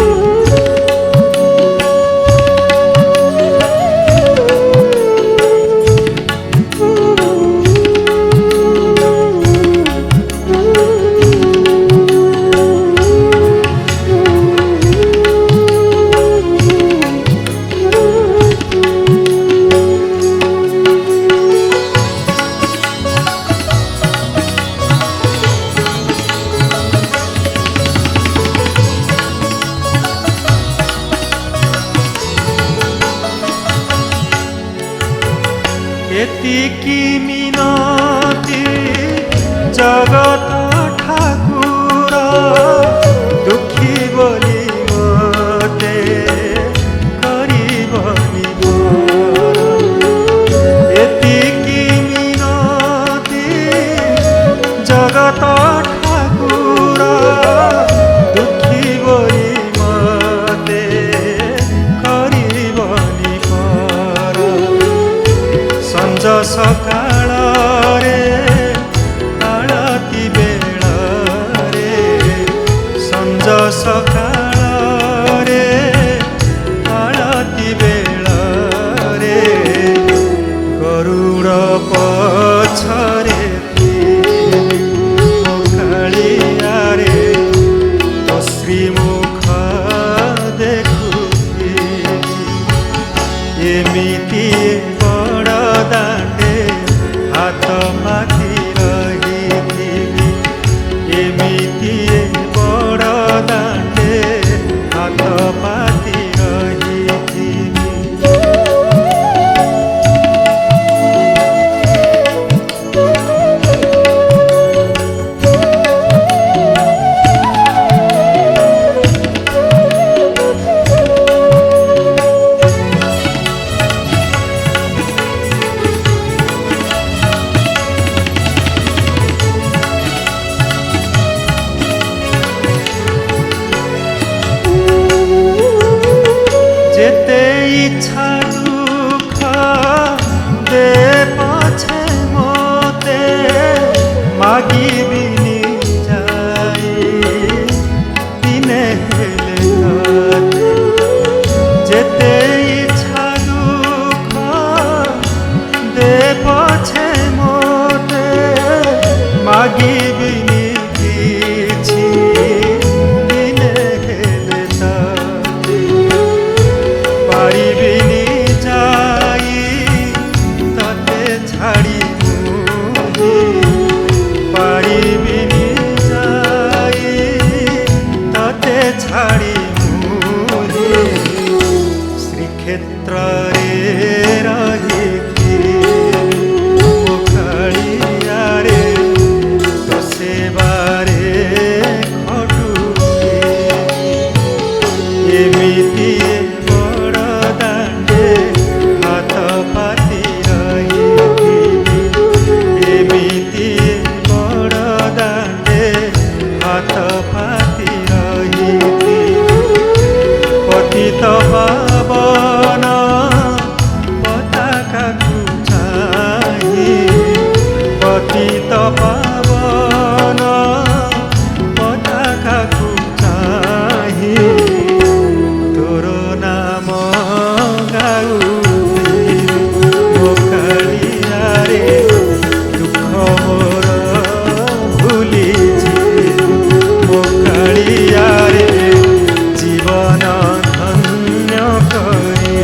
ଏତିକି ମିନତି ଜଗତ ଠାକୁର, ଦୁଃଖୀ ବୋଲି ମତେ କରିବନି ମୋର। ଏତିକି ମିନତି ଜଗତ ଠାକୁର, ଦୁଃଖୀ ବୋଲି ମତେ କରିବନି ମୋର। ସଞ୍ଜ ସକାଳରେ ଆଳତି ହାତ ପାତି ରହିଛି ପତିତ ପାବନ ପତାକାକୁ ଚାହିଁ ପତିତ ପାବନ ପତାକାକୁ ଚାହିଁ ତୋର ନାମ ଗାଉଥିଲି ମୋ କାଳିଆରେ ଦୁଃଖ ମୋର ଭୁଲିଛି ମୋ କାଳିଆରେ ଜୀବନ ଧନ୍ୟ କରି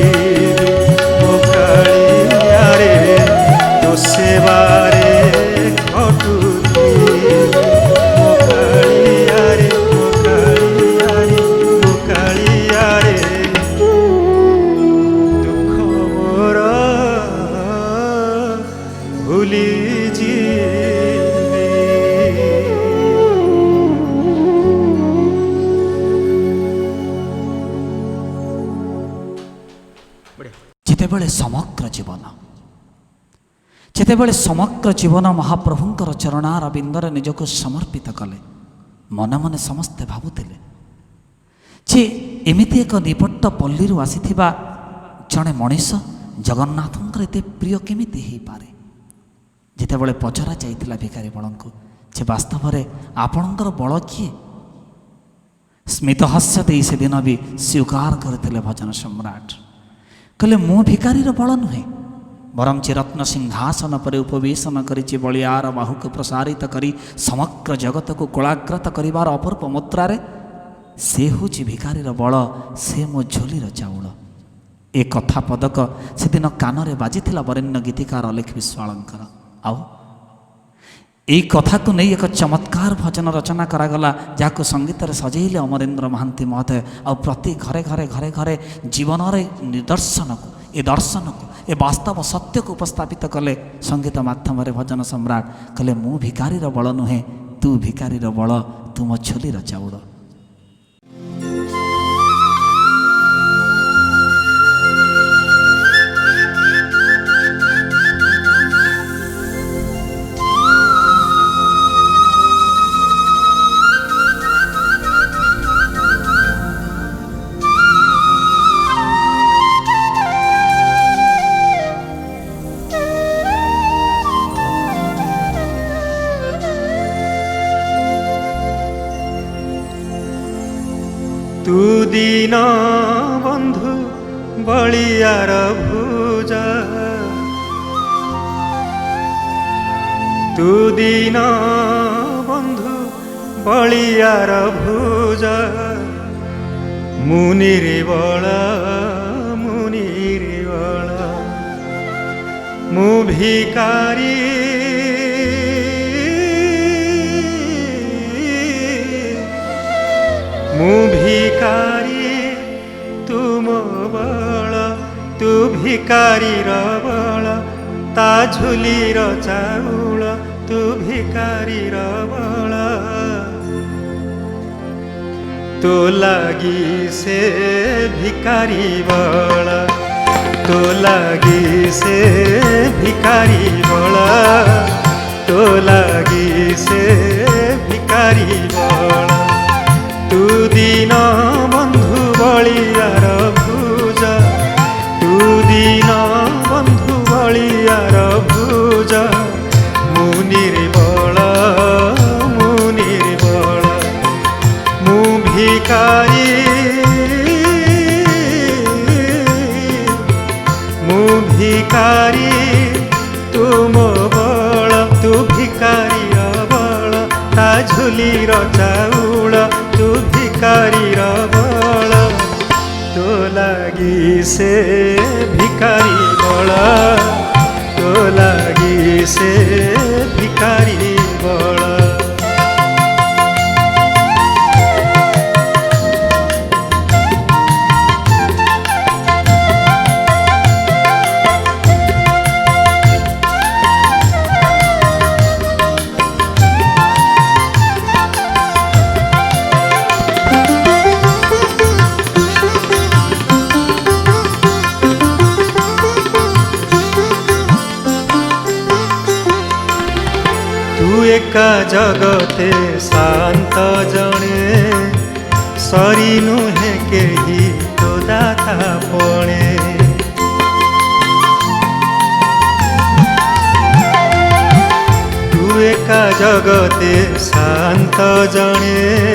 ମୋ କାଳିଆରେ ତୋ ସେବାରେ ଘଟୁଛି ମୋ କାଳିଆରେ ମୋ କାଳିଆରେ ମୋ କାଳିଆରେ ଦୁଃଖ ମୋର ଭୁଲିଛି ଯେତେବେଳେ ସମଗ୍ର ଜୀବନ ମହାପ୍ରଭୁଙ୍କର ଚରଣାର ବିନ୍ଦରେ ନିଜକୁ ସମର୍ପିତ କଲେ ମନେ ମନେ ସମସ୍ତେ ଭାବୁଥିଲେ ଯେ ଏମିତି ଏକ ନିପଟ୍ଟ ପଲ୍ଲୀରୁ ଆସିଥିବା ଜଣେ ମଣିଷ ଜଗନ୍ନାଥଙ୍କର ଏତେ ପ୍ରିୟ କେମିତି ହେଇପାରେ। ଯେତେବେଳେ ପଚରା ଯାଇଥିଲା ଭିକାରୀ ବଳଙ୍କୁ ଯେ ବାସ୍ତବରେ ଆପଣଙ୍କର ବଳ କିଏ, ସ୍ମିତହାସ୍ୟ ଦେଇ ସେଦିନ ବି ସ୍ୱୀକାର କରିଥିଲେ ଭଜନ ସମ୍ରାଟ। କହିଲେ ମୁଁ ଭିକାରୀର ବଳ ନୁହେଁ, ବରଂ ଚିରତ୍ନ ସିଂହାସନ ପରେ ଉପବେଶନ କରିଛି ବଳିଆର ବାହୁକୁ ପ୍ରସାରିତ କରି ସମଗ୍ର ଜଗତକୁ କୋଳାଗ୍ରତ କରିବାର ଅପୂର୍ବ ମୁଦ୍ରାରେ ସେ ହେଉଛି ଭିକାରୀର ବଳ, ସେ ମୋ ଝୋଲିର ଚାଉଳ। ଏ କଥା ପଦକ ସେଦିନ କାନରେ ବାଜିଥିଲା ବରେଣ୍ୟ ଗୀତିକାର ଅଲେଖ ବିଶ୍ୱାଳଙ୍କର। ଆଉ এই কথাକୁ ନେଇ ଏକ ଚମତ୍କାର ଭଜନ ରଚନା କରାଗଲା, ଯାହାକୁ ସଙ୍ଗୀତରେ ସଜେଇଲେ ଅମରେନ୍ଦ୍ର ମହାନ୍ତି ମହୋଦୟ। ଆଉ ପ୍ରତି ଘରେ ଘରେ ଘରେ ଘରେ ଜୀବନରେ ନିଦର୍ଶନକୁ, ଏ ଦର୍ଶନକୁ, ଏ ବାସ୍ତବ ସତ୍ୟକୁ ଉପସ୍ଥାପିତ କଲେ ସଙ୍ଗୀତ ମାଧ୍ୟମରେ ଭଜନ ସମ୍ରାଟ। କହିଲେ ମୁଁ ଭିକାରୀର ବଳ ନୁହେଁ, ତୁ ଭିକାରୀର ବଳ, ତୁ ମୋ ଝୋଲିର ଚାଉଳ। ତୁ ଦୀନ ବନ୍ଧୁ ବଳିଆର ଭୁଜ, ତୁ ଦୀନ ବନ୍ଧୁ ବଳିଆର ଭୁଜ, ମୁନିରେ ବଳ ମୁନିରେ ବଳ, ମୁଁ ଭିକାରୀ ମୁଁ ଭିକାରୀ ତୁ ମୋ ବଳ, ତୁ ଭିକାରୀର ବଳ, ତା ଝୁଲିର ଚାଉଳ, ତୁ ଭିକାରୀର ବଳ। ତୋ ଲାଗି ସେ ଭିକାରୀ ବଳ, ତୋ ଲାଗି ସେ ଭିକାରୀ ବଳ, ତୋ ଲାଗି ସେ ଭିକାରୀ ବଳ। ତୁ ଦୀନ ବନ୍ଧୁ ବଳିଆର ଭୁଜ, ତୁ ଦୀନ ବନ୍ଧୁ ବଳିଆର ଭୁଜ, ମୁନିରେ ବଳ ମୁନିରେ ବଳ, ମୁଁ ଭିକାରୀ ମୁଁ ଭିକାରୀ ତୁ ମୋ ବଳ, ତୁ ଭିକାରୀର ବଳ, ତା ଝୁଲିର ଚାଉଳ, ତୁ ଭିକାରୀର ବଳ। ତୋ ଲାଗି ସେ ଭିକାରୀ ବଳ, ତୋ ଲାଗି ସେ ଭିକାରୀ ବଳ। ତୁ एका जगते शांत जणे सरी नुहे केही तो दाता पणे तू एका जगते शांत जणे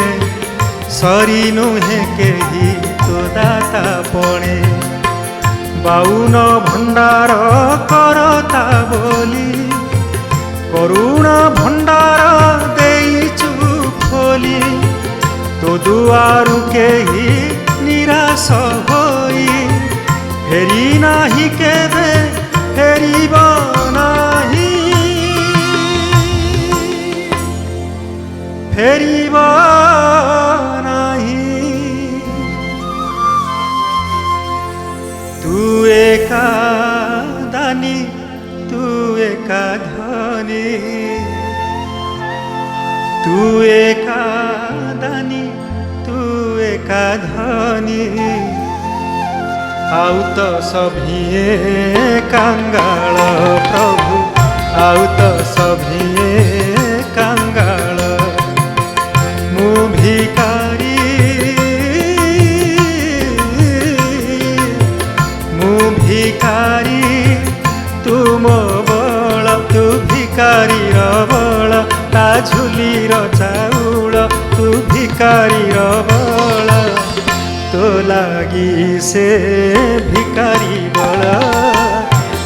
सरी नुहे केही तो दाता पणे बाउन भंडार करता बोली करुण भंडार देइचु खोली तो दुआरु केही निराश होई फेरी नाही केबे फेरिब नाही फेरिब नाही तू एका दानी तू एका धनी तू एका दानी तू एका धनी आउ तो सभिए कंगाल प्रभु आउ तो सभिए कंगाल मु भिकारी मु भिकारी तुम बल तू भिकारी बल ता झुलीर चाउल तू भिकारी बल तो लागी से भिकारी बल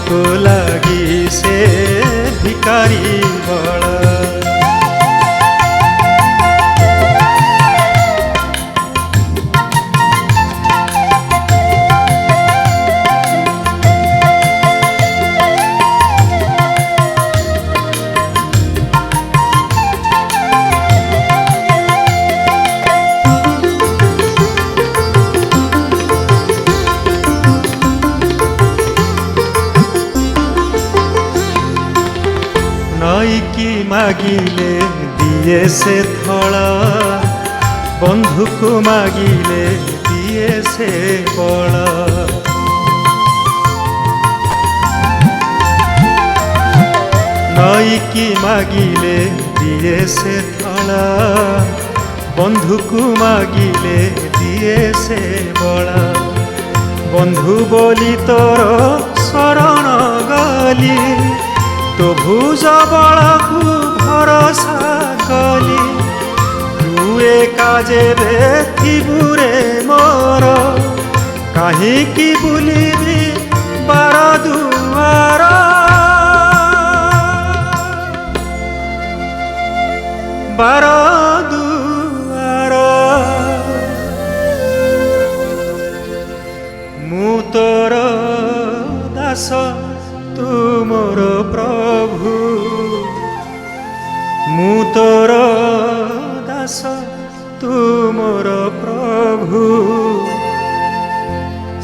तो लागी से भिकारी बल नईकी मागिले दिए से थला बंधुक मागिले दिए से बल नईकी मागिले दिए से थला बंधुक मागिले दिए से बल बंधु बोली तोर शरण गली तो भुज बलकु भरोसा कली तू एका जेबे थिबुरे मोर काहींकि बुलिबी बार दुआर बार दुआर मु तोर दास तू मोर प्रभु मु तोर दास तू मोर प्रभु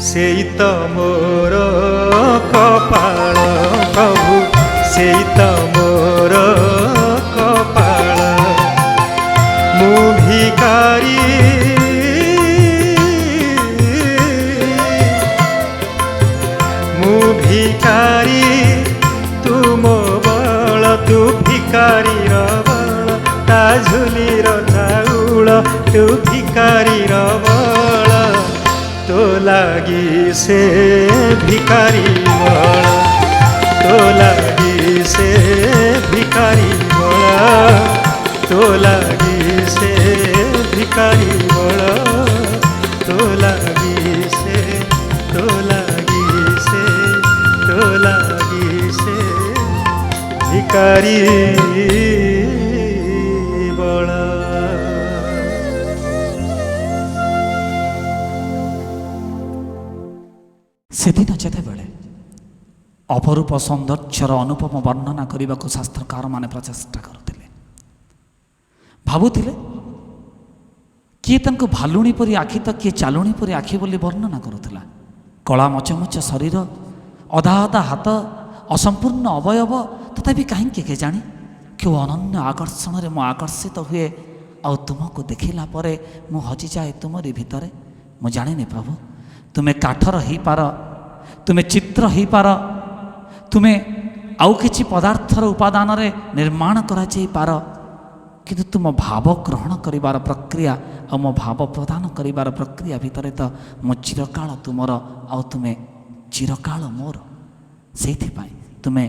सेई त मोर कपाल प्रभु सेई त मोर कपाल मु भिकारी मु भिकारी तुम बल तू भिकारी बल ता झुलीर चाउल तू भिकारी बल तो लागी से भिकारी बल तो लागी से भिकारी बल तो लागी से भिकारी बल तो लागी से तो लागी से तो लागी से भिकारी बल सेदिन जेतेबेले अपरूप सौंदर्यर अनुपम वर्णना करने को शास्त्रकार माने प्रचेष्टा करते भावुले किए तांको भालुणी परी आखि तो किए चालुणी परी आखि बोली वर्णना करुला कला मचमच शरीर अधा अधा हाथ असंपूर्ण अवयव तथापि कहीं के जानी क्यों अनन्य आकर्षण रे मु आकर्षित हुए आ तुमको देखला परे मु हजि जाए तुमरी भितरे मु जानिनी प्रभु तुम्हें काठर ही पार तुम्हें चित्र ही पार तुम्हें आउ किछि पदार्थर उपादान रे निर्माण करा जाई पार କିନ୍ତୁ ତୁମ ଭାବ ଗ୍ରହଣ କରିବାର ପ୍ରକ୍ରିୟା ଆଉ ମୋ ଭାବ ପ୍ରଦାନ କରିବାର ପ୍ରକ୍ରିୟା ଭିତରେ ତ ମୁଁ ଚିରକାଳ ତୁମର ଆଉ ତୁମେ ଚିରକାଳ ମୋର। ସେଇଥିପାଇଁ ତୁମେ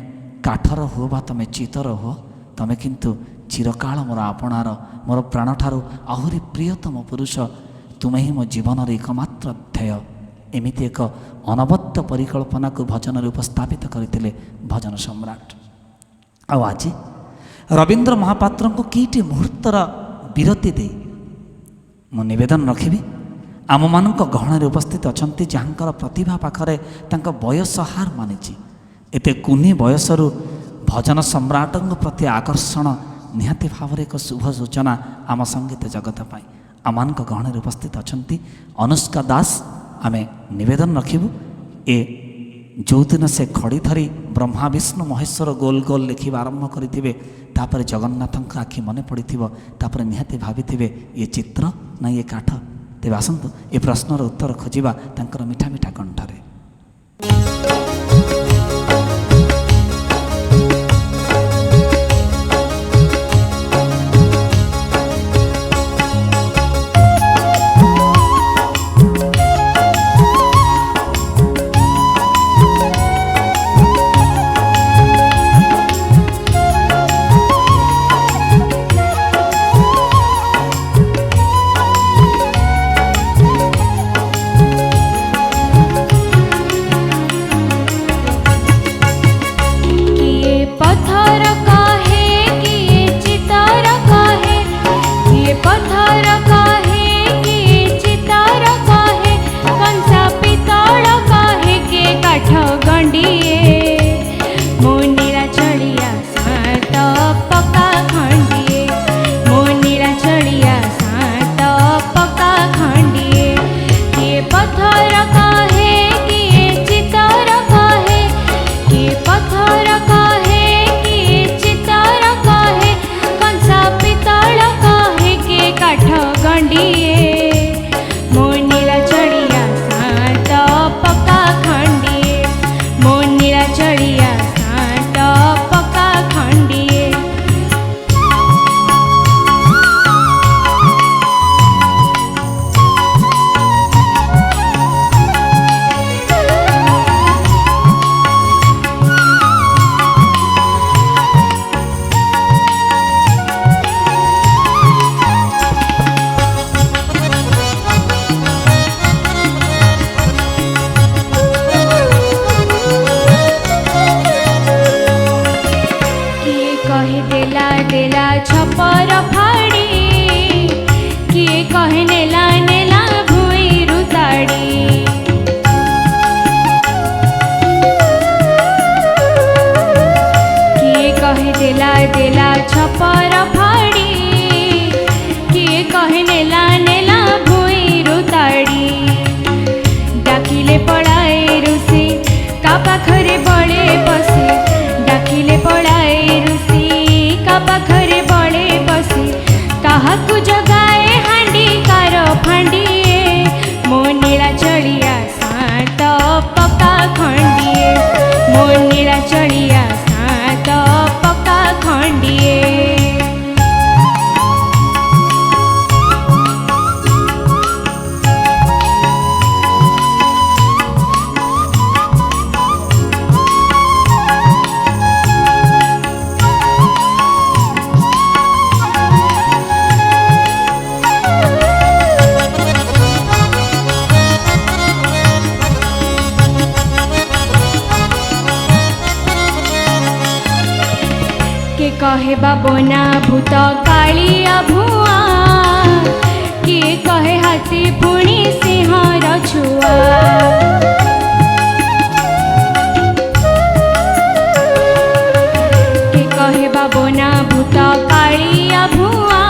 କାଠର ହୁଅ ବା ତୁମେ ଚିତର ହୁଅ, ତୁମେ କିନ୍ତୁ ଚିରକାଳ ମୋର ଆପଣାର, ମୋର ପ୍ରାଣଠାରୁ ଆହୁରି ପ୍ରିୟତମ ପୁରୁଷ, ତୁମେ ହିଁ ମୋ ଜୀବନର ଏକମାତ୍ର ଧ୍ୟେୟ। ଏମିତି ଏକ ଅନବଦ୍ୟ ପରିକଳ୍ପନାକୁ ଭଜନରେ ଉପସ୍ଥାପିତ କରିଥିଲେ ଭଜନ ସମ୍ରାଟ। ଆଉ ଆଜି ରବୀନ୍ଦ୍ର ମହାପାତ୍ରଙ୍କୁ କିଟି ମୁହୂର୍ତ୍ତର ବିରତି ଦେଇ ମୁଁ ନିବେଦନ ରଖିବି, ଆମମାନଙ୍କ ଗହଣରେ ଉପସ୍ଥିତ ଅଛନ୍ତି ଯାହାଙ୍କର ପ୍ରତିଭା ପାଖରେ ତାଙ୍କ ବୟସ ହାର ମାନିଛି। ଏତେ କୁନି ବୟସରୁ ଭଜନ ସମ୍ରାଟଙ୍କ ପ୍ରତି ଆକର୍ଷଣ ନିହାତି ଭାବରେ ଏକ ଶୁଭ ସୂଚନା ଆମ ସଙ୍ଗୀତ ଜଗତ ପାଇଁ। ଆମମାନଙ୍କ ଗହଣରେ ଉପସ୍ଥିତ ଅଛନ୍ତି ଅନୁଷ୍କା ଦାସ। ଆମେ ନିବେଦନ ରଖିବୁ, ଏ ଯେଉଁଦିନ ସେ ଖଡ଼ି ଧରି ବ୍ରହ୍ମା ବିଷ୍ଣୁ ମହେଶ୍ୱର ଗୋଲ ଗୋଲ ଲେଖିବା ଆରମ୍ଭ କରିଥିବେ, ତାପରେ ଜଗନ୍ନାଥଙ୍କ ଆଖି ମନେ ପଡ଼ିଥିବ, ତାପରେ ନିହାତି ଭାବିଥିବେ ଇଏ ଚିତ୍ର ନା ଇଏ କାଠ। ତେବେ ଆସନ୍ତୁ ଏ ପ୍ରଶ୍ନର ଉତ୍ତର ଖୋଜିବା ତାଙ୍କର ମିଠା ମିଠା କଣ୍ଠରେ। कहे बाबना भूत कालिया भुआ, किए कहे हाथी पुणी सिंहर छुआ। किए कहे बाबना भूत कालिया भुआ,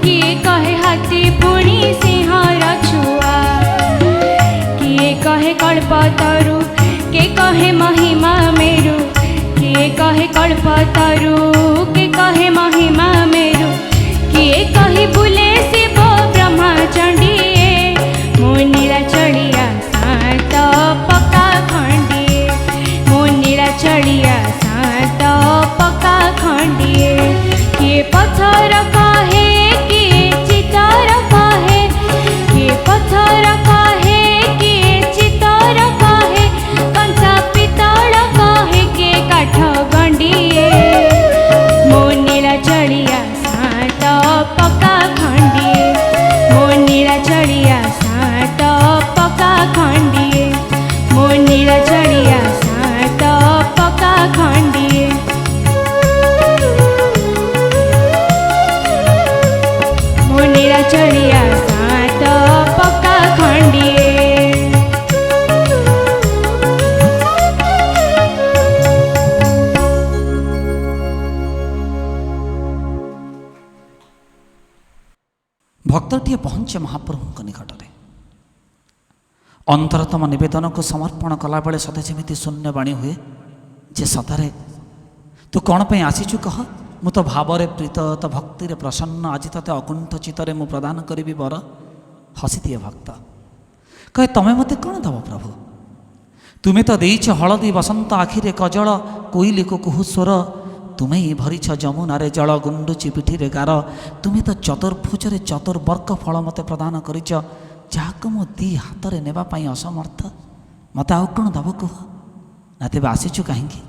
किए कहे हाथी पुणी सिंहर छुआ। किए कहे कल्पतरु, के कहे महिमा मेरु, किए कहे कल्पतरु, के कहे महिमा मेरु। किए कहे बुले शिव ब्रह्मा चंडीए, मो नीला चढ़िया सात पका खंडिए, मो नीला चढ़िया सात पका खंडिए। किए पथ चलिया सात पक्का खंडिए। ଭକ୍ତଟିଏ ପହଞ୍ଚେ ମହାପ୍ରଭୁଙ୍କ ନିକଟରେ। ଅନ୍ତରତମ ନିବେଦନକୁ ସମର୍ପଣ କଲାବେଳେ ସତେ ଯେମିତି ଶୂନ୍ୟବାଣୀ ହୁଏ ଯେ ସତରେ ତୁ କ'ଣ ପାଇଁ ଆସିଛୁ କହ? ମୁଁ ତ ଭାବରେ ପ୍ରୀତ, ତ ଭକ୍ତିରେ ପ୍ରସନ୍ନ, ଆଜି ତତେ ଅକୁଣ୍ଠ ଚିତ୍ତରେ ମୁଁ ପ୍ରଦାନ କରିବି ବର। ହସିଦିଏ ଭକ୍ତ, କହେ ତମେ ମୋତେ କ'ଣ ଦେବ ପ୍ରଭୁ? ତୁମେ ତ ଦେଇଛ ହଳଦୀ ବସନ୍ତ ଆଖିରେ କଜଳ, କୋଇଲିକୁ କୁହୁ ସ୍ୱର, ତୁମେ ହିଁ ଭରିଛ ଯମୁନାରେ ଜଳ, ଗୁଣ୍ଡୁଚି ପିଠିରେ ଗାର। ତୁମେ ତ ଚତୁର୍ଭୁଜରେ ଚତୁର୍ବର୍ଗ ଫଳ ମୋତେ ପ୍ରଦାନ କରିଛ, ଯାହାକୁ ମୁଁ ଦି ହାତରେ ନେବା ପାଇଁ ଅସମର୍ଥ। ମୋତେ ଆଉ କ'ଣ ଦେବ କୁହ? ନା ତେବେ ଆସିଛୁ କାହିଁକି?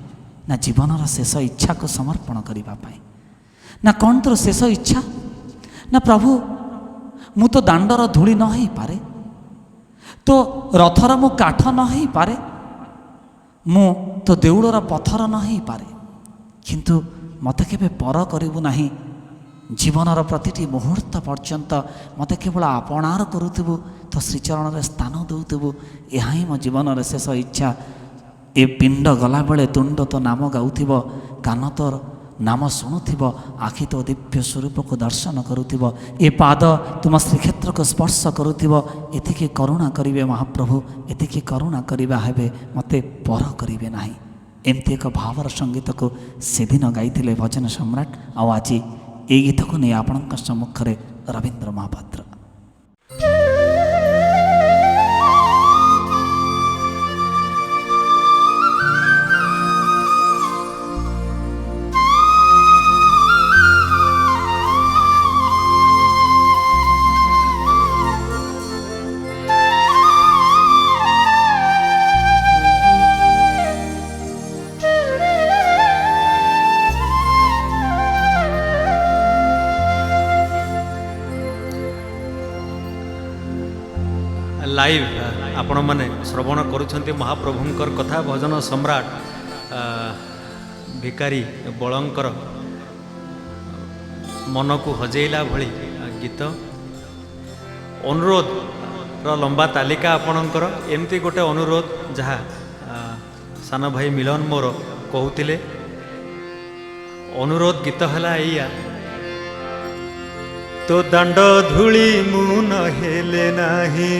ନା ଜୀବନର ଶେଷ ଇଚ୍ଛାକୁ ସମର୍ପଣ କରିବା ପାଇଁ। ନା କ'ଣ ତୋର ଶେଷ ଇଚ୍ଛା? ନା ପ୍ରଭୁ ମୁଁ ତ ଦାଣ୍ଡର ଧୂଳି ନ ହେଇପାରେ, ତୋ ରଥର ମୁଁ କାଠ ନ ହେଇପାରେ, ମୁଁ ତୋ ଦେଉଳର ପଥର ନ ହେଇପାରେ, କିନ୍ତୁ ମୋତେ କେବେ ପର କରିବୁ ନାହିଁ। ଜୀବନର ପ୍ରତିଟି ମୁହୂର୍ତ୍ତ ପର୍ଯ୍ୟନ୍ତ ମୋତେ କେବଳ ଆପଣାର କରୁଥିବୁ, ତୋ ଶ୍ରୀଚରଣରେ ସ୍ଥାନ ଦେଉଥିବୁ। ଏହା ହିଁ ମୋ ଜୀବନର ଶେଷ ଇଚ୍ଛା। ଏ ପିଣ୍ଡ ଗଲାବେଳେ ତୁଣ୍ଡ ତୋ ନାମ ଗାଉଥିବ, କାନ ତୋର ନାମ ଶୁଣୁଥିବ, ଆଖି ତୋ ଦିବ୍ୟ ସ୍ୱରୂପକୁ ଦର୍ଶନ କରୁଥିବ, ଏ ପାଦ ତୁମ ଶ୍ରୀକ୍ଷେତ୍ରକୁ ସ୍ପର୍ଶ କରୁଥିବ। ଏତିକି କରୁଣା କରିବେ ମହାପ୍ରଭୁ, ଏତିକି କରୁଣା କରିବା ହେବେ, ମୋତେ ପର କରିବେ ନାହିଁ। ଏମିତି ଏକ ଭାବର ସଙ୍ଗୀତକୁ ସେଦିନ ଗାଇଥିଲେ ଭଜନ ସମ୍ରାଟ। ଆଉ ଆଜି এই ଗୀତକୁ ନେଇ ଆପଣଙ୍କ ସମ୍ମୁଖରେ ରବୀନ୍ଦ୍ର ମହାପାତ୍ର। ଲାଇଭ୍ ଆପଣମାନେ ଶ୍ରବଣ କରୁଛନ୍ତି ମହାପ୍ରଭୁଙ୍କର କଥା। ଭଜନ ସମ୍ରାଟ ଭିକାରୀ ବଳଙ୍କର ମନକୁ ହଜେଇଲା ଭଳି ଗୀତ। ଅନୁରୋଧର ଲମ୍ବା ତାଲିକା ଆପଣଙ୍କର। ଏମିତି ଗୋଟେ ଅନୁରୋଧ ଯାହା ସାନ ଭାଇ ମିଲନ ମୋର କହୁଥିଲେ। ଅନୁରୋଧ ଗୀତ ହେଲା ଏଇଆ, ତୋ ଦାଣ୍ଡ ଧୂଳି ମୁଁ ନ ହେଲେ ନାହିଁ,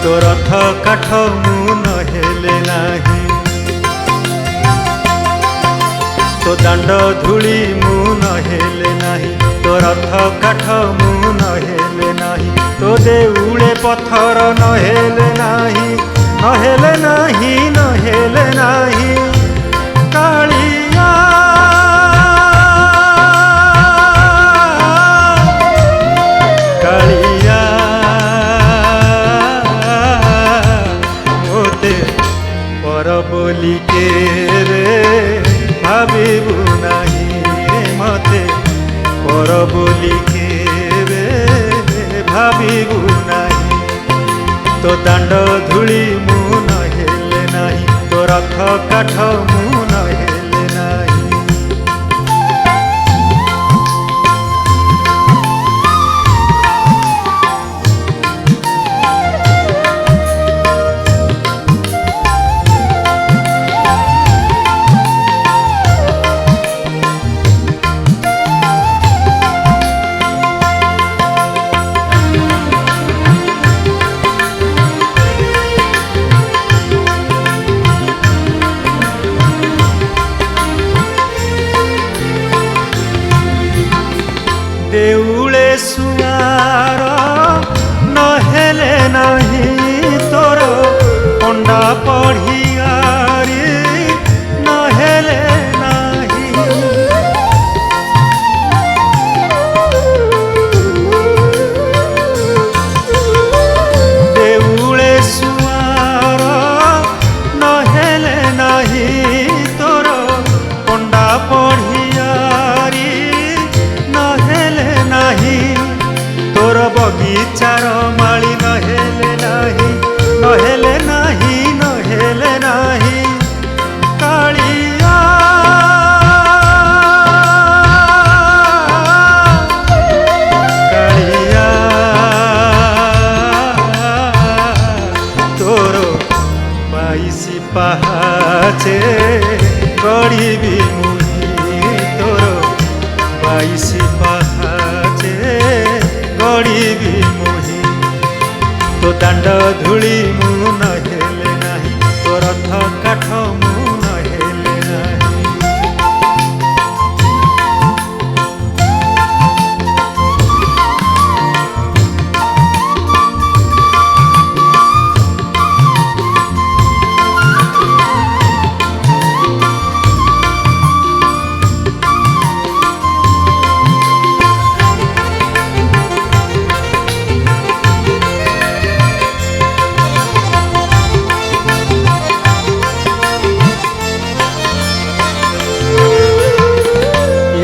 ତୋ ରଥ କାଠ ମୁଁ ନ ହେଲେ ନାହିଁ, ତୋ ଦାଣ୍ଡ ଧୂଳି ମୁଁ ନ ହେଲେ ନାହିଁ, ତୋ ରଥ କାଠ ମୁଁ ନ ହେଲେ ନାହିଁ, ତୋ ଦେଉଳେ ପଥର ନ ହେଲେ ନାହିଁ, ନ ହେଲେ ନାହିଁ, ନ ହେଲେ ନାହିଁ। କାଳିଆ କାଳିଆ ମୋତେ ପର ବୋଲି କେରେ ଭାବିବୁ ନାହିଁ, ମୋତେ ପର ବୋଲି କେବେ ଭାବିବୁ ନାହିଁ। ତୋ ଦାଣ୍ଡ ଧୂଳି ମୁଁ ନ ହେଲେ ନାହିଁ, ତୋ ରଥ କାଠ ମୁଁ ନ ହେଲେ ନାହିଁ। ଦେଉଳେ ସୁଆର ନ ହେଲେ ନାହିଁ, ତୋର ପଣ୍ଡା ପଢ଼ିଆରି ନ ହେଲେ ନାହିଁ। ଦେଉଳେ ସୁଆର ନ ହେଲେ ନାହିଁ, ତୋର ପଣ୍ଡା ପଢ଼ିଆରି ନାହିଁ, ତୋର ବଗିଚାର ମାଳି ନ ହେଲେ ନାହିଁ, ନ ହେଲେ ନାହିଁ, ନ ହେଲେ ନାହିଁ। କାଳିଆ ଦାଣ୍ଡ ଧୂଳି ମୁଁ ନ ହେଲେ ନାହିଁ, ତୋ ରଥ କାଠ ମୁଁ ନ ହେଲେ ନାହିଁ।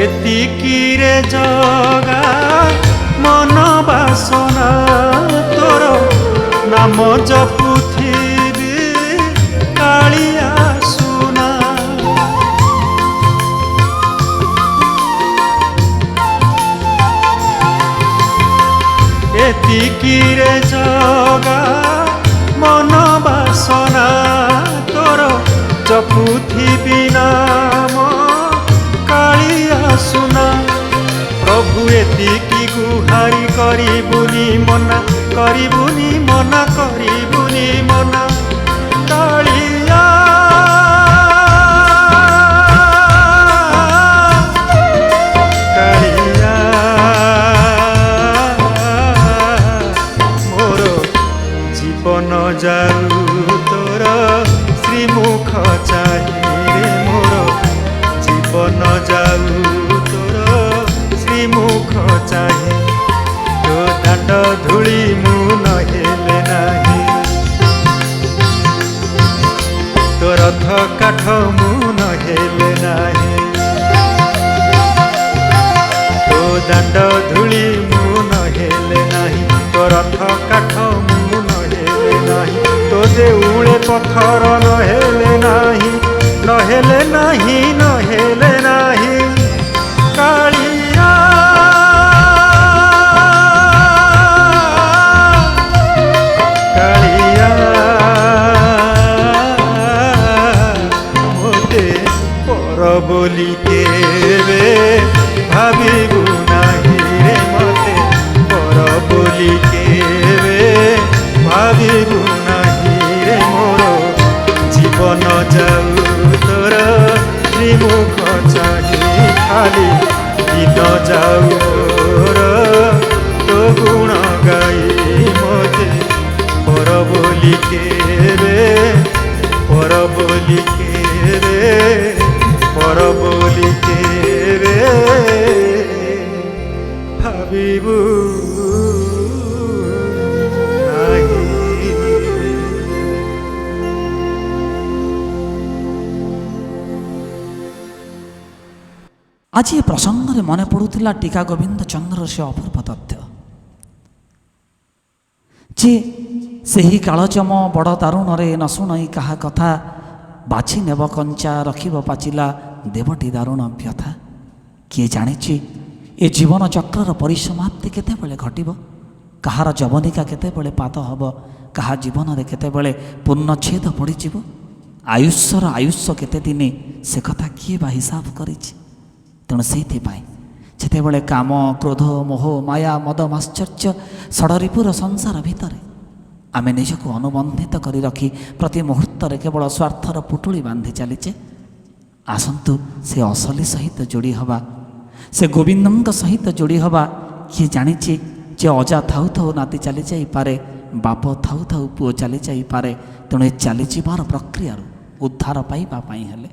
ଏତିକିରେ ଜଗା ମନ ବାସନା ତୋର ନାମ ଜପୁଥିବି କାଳିଆ ସୁନା। ଏତିକିରେ ଜଗା ମନ ବାସନା ତୋର ଜପୁଥିବି ନାମ କାଳିଆ ସୁନା। ପ୍ରଭୁ ଏତିକି ଗୁହାରି କରିବୁନି ମନା, କରିବୁନି ମନା, କରିବୁନି ମନା। କାଳିଆ କାଳିଆ ମୋର ଜୀବନ ଯାଉ ତୋର ଶ୍ରୀମୁଖ ଚାହିଁରେ, ମୋର ଜୀବନ ଯାଉ ତୋର ଶ୍ରୀମୁଖ ଚାହିଁ। ତୋ ଦାଣ୍ଡ ଧୂଳି ମୁଁ ନ ହେଲେ ନାହିଁ, ତୋ ରଥ କାଠ ମୁଁ ନ ହେଲେ ନାହିଁ। ତୋ ଦାଣ୍ଡ ଧୂଳି ମୁଁ ନ ହେଲେ ନାହିଁ, ତୋ ରଥ କାଠ ମୁଁ ନ ହେଲେ ନାହିଁ। ତୋ ଦେଉଳେ ପଥର ନ ହେଲେ ନାହିଁ, ନ ହେଲେ ନାହିଁ, ନ ହେଲେ ନାହିଁ। କାଳିଆ କାଳିଆ ମୋତେ ପର ବୋଲି କେବେ ଭାବିବୁ ନାହିଁ ରେ, ମୋତେ ପର ବୋଲି କେବେ ଭାବିବୁ ନାହିଁ ରେ। ମୋର ଜୀବନ ଯାଉ ତୋର ଶ୍ରୀମୁଖ ଚାହିଁ, ଖାଲି ଦିନ ଯାଉ ମୋର ତୋ ଗୁଣ ଗାଇ। ମୋତେ ପର ବୋଲି କେବେ, ପର ବୋଲି କେବେ, ପର ବୋଲି କେବେ ଭାବିବୁ ନାହିଁ। ଆଜି ଏ ପ୍ରସଙ୍ଗରେ ମନେ ପଡ଼ୁଥିଲା ଟୀକା ଗୋବିନ୍ଦ ଚନ୍ଦ୍ରର ସେ ଅପୂର୍ବ ତଥ୍ୟ ଯେ ସେହି କାଳଜମ ବଡ଼ ଦାରୁଣରେ ନ ଶୁଣଇ କାହା କଥା, ବାଛି ନେବ କଞ୍ଚା ରଖିବ ପାଚିଲା ଦେବଟି ଦାରୁଣ ବ୍ୟଥା। କିଏ ଜାଣିଛି ଏ ଜୀବନ ଚକ୍ରର ପରିସମାପ୍ତି କେତେବେଳେ ଘଟିବ, କାହାର ଯବନିକା କେତେବେଳେ ପାତ ହେବ, କାହା ଜୀବନରେ କେତେବେଳେ ପୂର୍ଣ୍ଣଚ୍ଛେଦ ପଡ଼ିଯିବ। ଆୟୁଷ୍ୟର ଆୟୁଷ୍ୟ କେତେ ଦିନ ସେ କଥା କିଏ ବା ହିସାବ କରିଛି। ତେଣୁ ସେଇଥିପାଇଁ ଯେତେବେଳେ କାମ, କ୍ରୋଧ, ମୋହ, ମାୟା, ମଦ, ମାଶ୍ଚର୍ଯ୍ୟ ଷଡ଼ରିପୁର ସଂସାର ଭିତରେ ଆମେ ନିଜକୁ ଅନୁବନ୍ଧିତ କରି ରଖି ପ୍ରତି ମୁହୂର୍ତ୍ତରେ କେବଳ ସ୍ୱାର୍ଥର ପୁଟୁଳି ବାନ୍ଧି ଚାଲିଛେ, ଆସନ୍ତୁ ସେ ଅସଲି ସହିତ ଯୋଡ଼ି ହେବା, ସେ ଗୋବିନ୍ଦଙ୍କ ସହିତ ଯୋଡ଼ି ହେବା। କିଏ ଜାଣିଛି ଯେ ଅଜା ଥାଉ ଥାଉ ନାତି ଚାଲି ଯାଇପାରେ, ବାପ ଥାଉ ଥାଉ ପୁଅ ଚାଲି ଯାଇପାରେ। ତେଣୁ ଏ ଚାଲିଯିବାର ପ୍ରକ୍ରିୟାରୁ ଉଦ୍ଧାର ପାଇବା ପାଇଁ ହେଲେ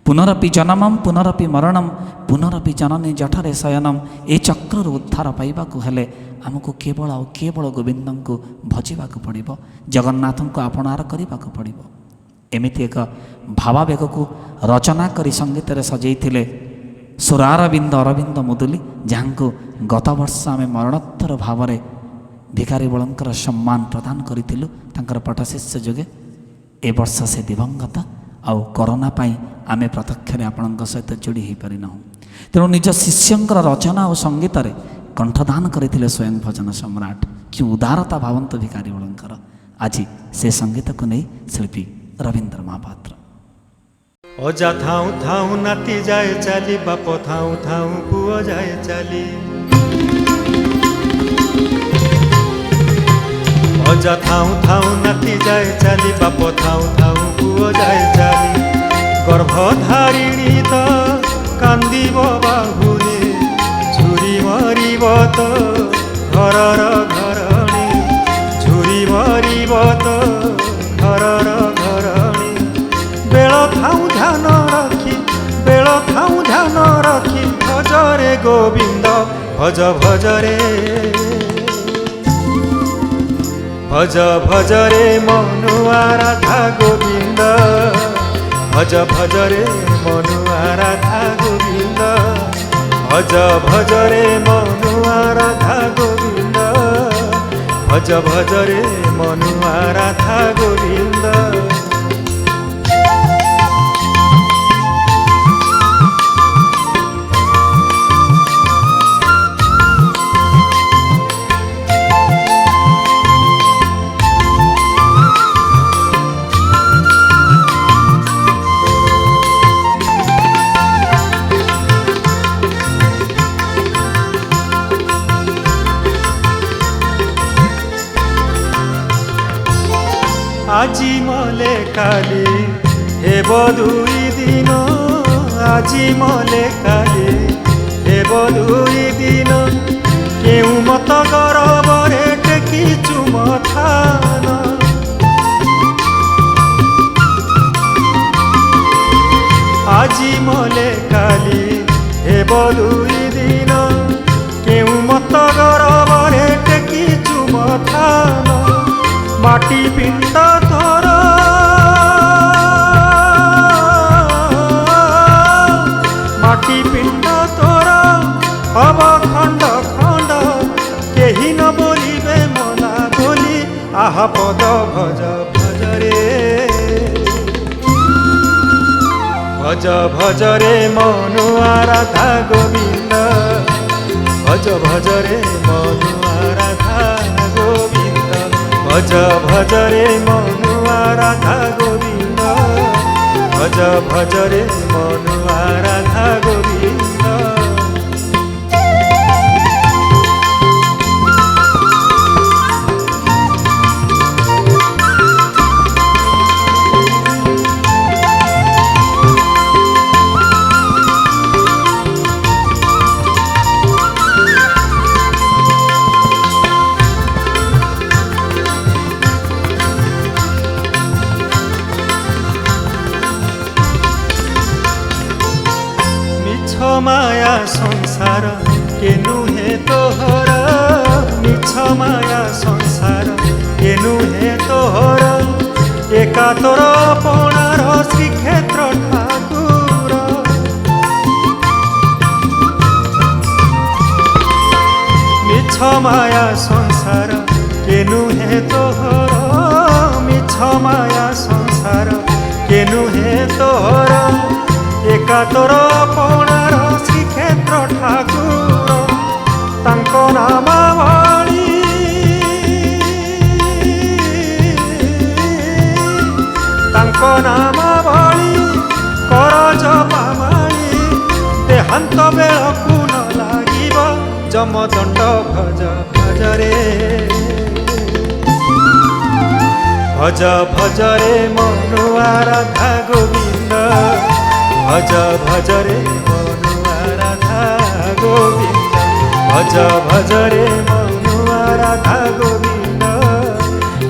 ପୁନରପି ଜନମମ୍ ପୁନରପି ମରଣମ୍ ପୁନରପି ଜନନୀ ଜଠରେ ଶୟନମ୍, ଏ ଚକ୍ରରୁ ଉଦ୍ଧାର ପାଇବାକୁ ହେଲେ ଆମକୁ କେବଳ ଆଉ କେବଳ ଗୋବିନ୍ଦଙ୍କୁ ଭଜିବାକୁ ପଡ଼ିବ, ଜଗନ୍ନାଥଙ୍କୁ ଆପଣାର କରିବାକୁ ପଡ଼ିବ। ଏମିତି ଏକ ଭାବାବେଗକୁ ରଚନା କରି ସଙ୍ଗୀତରେ ସଜେଇଥିଲେ ସୁରାରବିନ୍ଦ ଅରବିନ୍ଦ ମୁଦୁଲି, ଯାହାଙ୍କୁ ଗତ ବର୍ଷ ଆମେ ମରଣୋତ୍ତର ଭାବରେ ଭିକାରୀ ବଳଙ୍କର ସମ୍ମାନ ପ୍ରଦାନ କରିଥିଲୁ ତାଙ୍କର ପଟଶିଷ୍ୟ ଯୋଗେ। ଏ ବର୍ଷ ସେ ଦିବଙ୍ଗତ, ଆଉ କରୋନା ପାଇଁ ଆମେ ପ୍ରତ୍ୟକ୍ଷରେ ଆପଣଙ୍କ ସହିତ ଯୋଡ଼ି ହୋଇପାରିନାହୁଁ। ତେଣୁ ନିଜ ଶିଷ୍ୟଙ୍କର ରଚନା ଓ ସଙ୍ଗୀତରେ କଣ୍ଠଦାନ କରିଥିଲେ ସ୍ୱୟଂ ଭଜନ ସମ୍ରାଟ। କି ଉଦାରତା ଭାବନ୍ତୁ ଭିକାରୀ ବଳଙ୍କର। ଆଜି ସେ ସଙ୍ଗୀତକୁ ନେଇ ଶିଳ୍ପୀ ରବୀନ୍ଦ୍ର ମହାପାତ୍ର। ଅଜା ଥାଉ ଥାଉ ନାତି ଯାଏ ଚାଲି, ବାପ ଥାଉ ଥାଉ ପୁଅ ଯାଏ ଚାଲି। ଅଜା ଥାଉ ଥାଉ ନାତି ଯାଏ ଚାଲି, ବାପ ଥାଉ ଥାଉ ପୁଅ ଯାଏ ଚାଲି। ଗର୍ଭଧାରିଣୀ ତ କାନ୍ଦିବ ବାହୁନି, ଝୁରି ମରିବ ତ ଘରର ଘରଣୀ, ଝୁରି ମରିବ ତ ଘରର ଘରଣୀ। ବେଳ ଥାଉ ଧ୍ୟାନ ରଖି, ବେଳ ଥାଉ ଧ୍ୟାନ ରଖି, ଭଜରେ ଗୋବିନ୍ଦ ଭଜ ଭଜରେ, ଭଜ ଭଜରେ ମନୁଆ ରାଧା ଗୋବିନ୍ଦ, ଭଜ ଭଜରେ ମନୁଆ ରାଧା ଗୋବିନ୍ଦ, ଭଜ ଭଜରେ ମନୁଆ ରାଧା ଗୋବିନ୍ଦ, ଭଜ ଭଜରେ ମନୁଆ ରାଧା ଗୋବିନ୍ଦ। আজি মলে কালি হেব দুই দিন, আজি মলে কালি হেব দুই দিন। কেউ মত গরবরে টেকিছু মথান, আজি মলে কালি হেব দুই দিন। কেউ মত গরবরে টেকিছু মথান, মাটি পিণ্ড তোর, মাটি পিণ্ড তোর হব খণ্ড খণ্ড। কেহি ন বলিবে মলা বলি, আহা পদ ভজ ভজরে, ভজ ভজরে মনুয়া রাধা গোবিন্দ, ভজ ভজরে মনুয়া রাধা গোবিন্দ, ভজ ভজরে মনুয়া রাধা গোবিন্দ, ভজ ভজরে মনুয়া রাধা গোবিন্দ। মায়া সংসার কেনু হে তোহর, মিছ মায়া সংসার কেনু হে তোহর। একা তোর পণার শ্রীক্ষেত্র ঠাকুর, মিছ মায়া সংসার কেনু হে তোহর, মিছ মায়া সংসার কেনু হে তোহর। একা তোর পণার শ্রীক্ষেত্র ঠাকুর, তাঙ্ক নামাবলী, তাঙ্ক নামাবলী কর জপামালী। দেহান্ত বেଳକୁ ନ লাগিব যমদণ্ড ভজ ভজরে, ভজ ভজরে মনুয়া রাধা গোবিন্দ, ভজ ভজরে মনুয়া রাধা গোবিন্দ, ভজ ভজরে মনুয়া রাধা গোবিন্দ,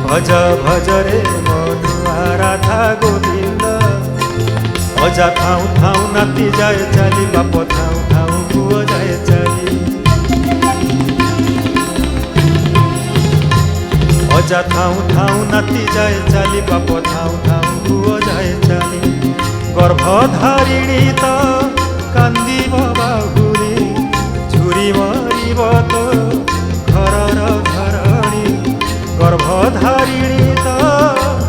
ভজ ভজরে মনুয়া রাধা গোবিন্দ। অজা থাউ থাউ নাতি যায় চালি, বাপ থাউ থাউ পুଅ যায় চালি। অজা থাউ থাউ নাতি যায় চালি, বাপ থাউ থাউ পুଅ যায় চালি। গর্ভধারিণী তো কান্দিব বাহুনি, ঝুরি মরিব তো ঘরর ঘরণী। গর্ভধারিণী তো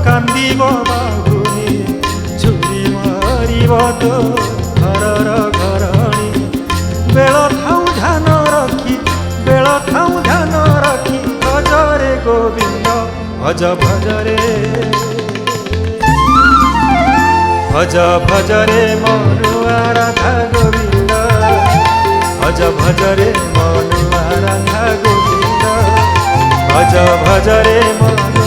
কান্দিব বাহুনি, ঝুরি মরিব তো ঘরর ঘরণী। বেଳ ଥାଉ ଧ୍ୟାନ ରଖି, ବେଳ ଥାଉ ଧ୍ୟାନ ରଖି, ଭଜରେ ଗୋବିନ୍ଦ ଭଜ ଭଜରେ, ভজ ভজরে মনুয়া রাধা গোবিন্দ, ভজ ভজরে মনুয়া রাধা গোবিন্দ, ভজ ভজরে মনুয়া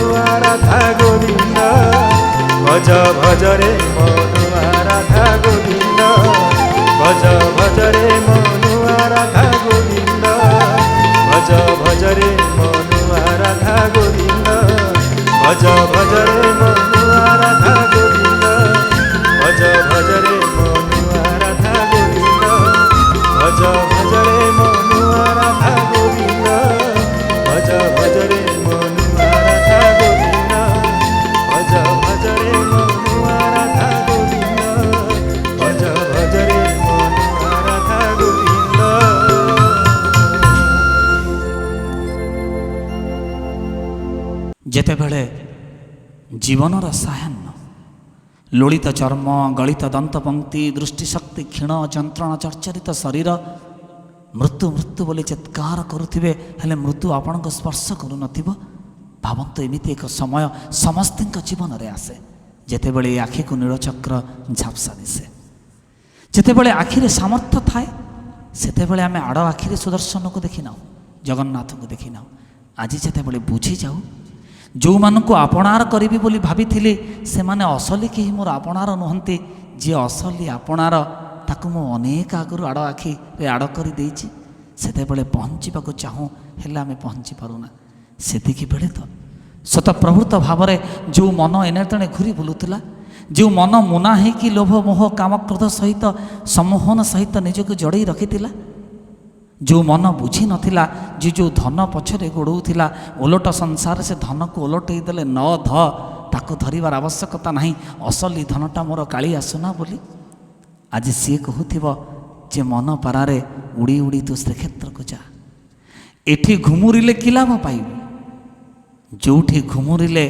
भज भज रे मनुआ राधा गोविंद भज भज रे मनुआ राधा गोविंद भज भज रे मनुआ राधा गोविंद भज भज रे मनुआ राधा गोविंद भज भज रे मनुआ राधा गोविंद भज भज रे मनुआ राधा गोविंद भज भज रे मनुआ राधा गोविंद भज भज रे मनुआ राधा गोविंद भज भज रे मनुआ राधा गोविंद। ଯେତେବେଳେ ଜୀବନର ସାୟାହ୍ନ ଲୋଳିତ ଚର୍ମ ଗଳିତ ଦନ୍ତପଙ୍କ୍ତି ଦୃଷ୍ଟିଶକ୍ତି କ୍ଷୀଣ ଯନ୍ତ୍ରଣା ଚର୍ଚ୍ଚରିତ ଶରୀର ମୃତ୍ୟୁ ମୃତ୍ୟୁ ବୋଲି ଚିତ୍କାର କରୁଥିବେ, ହେଲେ ମୃତ୍ୟୁ ଆପଣଙ୍କୁ ସ୍ପର୍ଶ କରୁନଥିବ। ଭାବନ୍ତୁ ଏମିତି ଏକ ସମୟ ସମସ୍ତଙ୍କ ଜୀବନରେ ଆସେ ଯେତେବେଳେ ଏ ଆଖିକୁ ନୀଳଚକ୍ର ଝାପ୍ସା ଦିଶେ, ଯେତେବେଳେ ଆଖିରେ ସାମର୍ଥ୍ୟ ଥାଏ ସେତେବେଳେ ଆମେ ଆଡ଼ ଆଖିରେ ସୁଦର୍ଶନକୁ ଦେଖିନାହୁଁ, ଜଗନ୍ନାଥଙ୍କୁ ଦେଖିନାହୁଁ। ଆଜି ଯେତେବେଳେ ବୁଝିଯାଉ ଯେଉଁମାନଙ୍କୁ ଆପଣାର କରିବି ବୋଲି ଭାବିଥିଲି ସେମାନେ ଅସଲି କେହି ମୋର ଆପଣାର ନୁହନ୍ତି, ଯିଏ ଅସଲି ଆପଣାର ତାକୁ ମୁଁ ଅନେକ ଆଗରୁ ଆଡ଼ ଆଖିରେ ଆଡ଼ କରିଦେଇଛି, ସେତେବେଳେ ପହଞ୍ଚିବାକୁ ଚାହୁଁ ହେଲେ ଆମେ ପହଞ୍ଚି ପାରୁନା। ସେତିକି ବେଳେ ତ ସ୍ୱତଃପ୍ରବୃତ୍ତ ଭାବରେ ଯେଉଁ ମନ ଏଣେ ତେଣେ ଘୁରି ବୁଲୁଥିଲା, ଯେଉଁ ମନ ମୁନା ହେଇକି ଲୋଭ ମୋହ କାମକ୍ରୋଧ ସହିତ ସମ୍ମୋହନ ସହିତ ନିଜକୁ ଜଡ଼େଇ ରଖିଥିଲା, ଯେଉଁ ମନ ବୁଝି ନଥିଲା ଯେ ଯେଉଁ ଧନ ପଛରେ ଗୋଡ଼ଉଥିଲା, ଓଲଟ ସଂସାରରେ ସେ ଧନକୁ ଓଲଟେଇ ଦେଲେ ନ ଧ ତାକୁ ଧରିବାର ଆବଶ୍ୟକତା ନାହିଁ, ଅସଲି ଧନଟା ମୋର କାଳି ଆସୁନା ବୋଲି। ଆଜି ସିଏ କହୁଥିବ ଯେ ମନ ପାରାରେ ଉଡ଼ି ଉଡ଼ି ତୁ ଶ୍ରୀକ୍ଷେତ୍ରକୁ ଯା, ଏଠି ଘୁମୁରିଲେ କି ଲାଭ ପାଇବୁ, ଯେଉଁଠି ଘୁମୁରିଲେ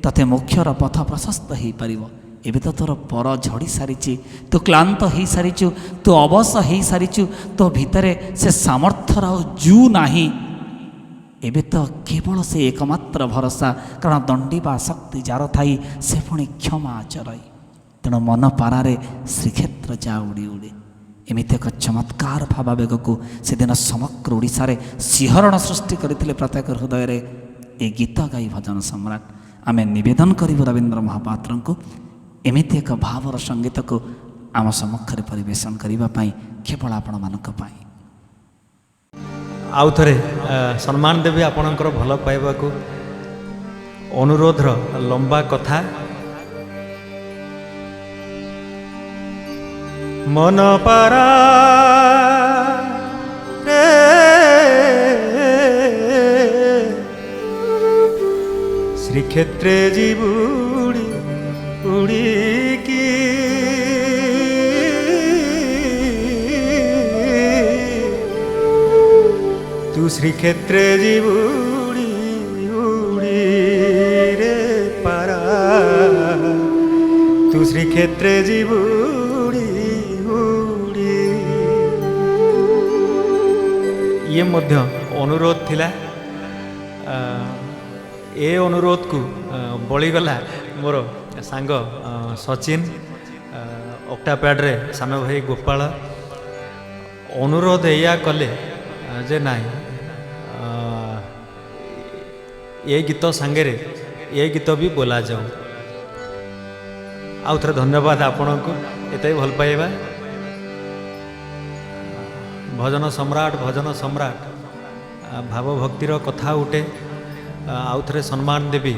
ତତେ ମୋକ୍ଷର ପଥ ପ୍ରଶସ୍ତ ହୋଇପାରିବ। ଏବେ ତ ତୋର ପର ଝଡ଼ି ସାରିଛି, ତୁ କ୍ଳାନ୍ତ ହୋଇସାରିଛୁ, ତୁ ଅବଶ ହୋଇସାରିଛୁ, ତୋ ଭିତରେ ସେ ସାମର୍ଥ୍ୟର ଆଉ ଜୁ ନାହିଁ। ଏବେ ତ କେବଳ ସେ ଏକମାତ୍ର ଭରସା, କାରଣ ଦଣ୍ଡି ବା ଶକ୍ତି ଯାର ଥାଇ ସେ ପୁଣି କ୍ଷମା ଆଚରଇ। ତେଣୁ ମନ ପାରାରେ ଶ୍ରୀକ୍ଷେତ୍ର ଯା ଉଡ଼ି ଉଡ଼ି। ଏମିତି ଏକ ଚମତ୍କାର ଭାବାବେଗକୁ ସେଦିନ ସମଗ୍ର ଓଡ଼ିଶାରେ ଶିହରଣ ସୃଷ୍ଟି କରିଥିଲେ ପ୍ରତ୍ୟେକ ହୃଦୟରେ। ଏ ଗୀତ ଗାଇ ଭଜନ ସମ୍ରାଟ ଆମେ ନିବେଦନ କରିବୁ ରବୀନ୍ଦ୍ର ମହାପାତ୍ରଙ୍କୁ ଏମିତି ଏକ ଭାବର ସଙ୍ଗୀତକୁ ଆମ ସମ୍ମୁଖରେ ପରିବେଷଣ କରିବା ପାଇଁ, କେବଳ ଆପଣମାନଙ୍କ ପାଇଁ। ଆଉ ଥରେ ସମ୍ମାନ ଦେବି ଆପଣଙ୍କର ଭଲ ପାଇବାକୁ। ଅନୁରୋଧର ଲମ୍ବା କଥା। ମନ ପାରା ରେ ଶ୍ରୀକ୍ଷେତ୍ରେ ଯିବୁଡ଼ି ଉଡ଼ିକି ତୁ ଶ୍ରୀକ୍ଷେତ୍ରେ ଯିବୁଡ଼ି ଉଡ଼ି ରେ ପାରା ତୁ ଶ୍ରୀକ୍ଷେତ୍ରେ ଯିବୁଡ଼ି ଉଡ଼ି। ଇଏ ମଧ୍ୟ ଅନୁରୋଧ ଥିଲା। ଏ ଅନୁରୋଧକୁ ବଳିଗଲା ମୋର ସାଙ୍ଗ ସଚିନ, ଅକ୍ଟାପ୍ୟାଡ଼ରେ ସାନ ଭାଇ ଗୋପାଳ। ଅନୁରୋଧ ଏଇଆ କଲେ ଯେ ନାଇଁ ଏ ଗୀତ ସାଙ୍ଗରେ ଏ ଗୀତ ବି ବୋଲାଯାଉ। ଆଉ ଥରେ ଧନ୍ୟବାଦ ଆପଣଙ୍କୁ, ଏତେ ଭଲ ପାଇବା। ଭଜନ ସମ୍ରାଟ ଭାବ ଭକ୍ତିର କଥା ଉଠେ। ଆଉ ଥରେ ସମ୍ମାନ ଦେବି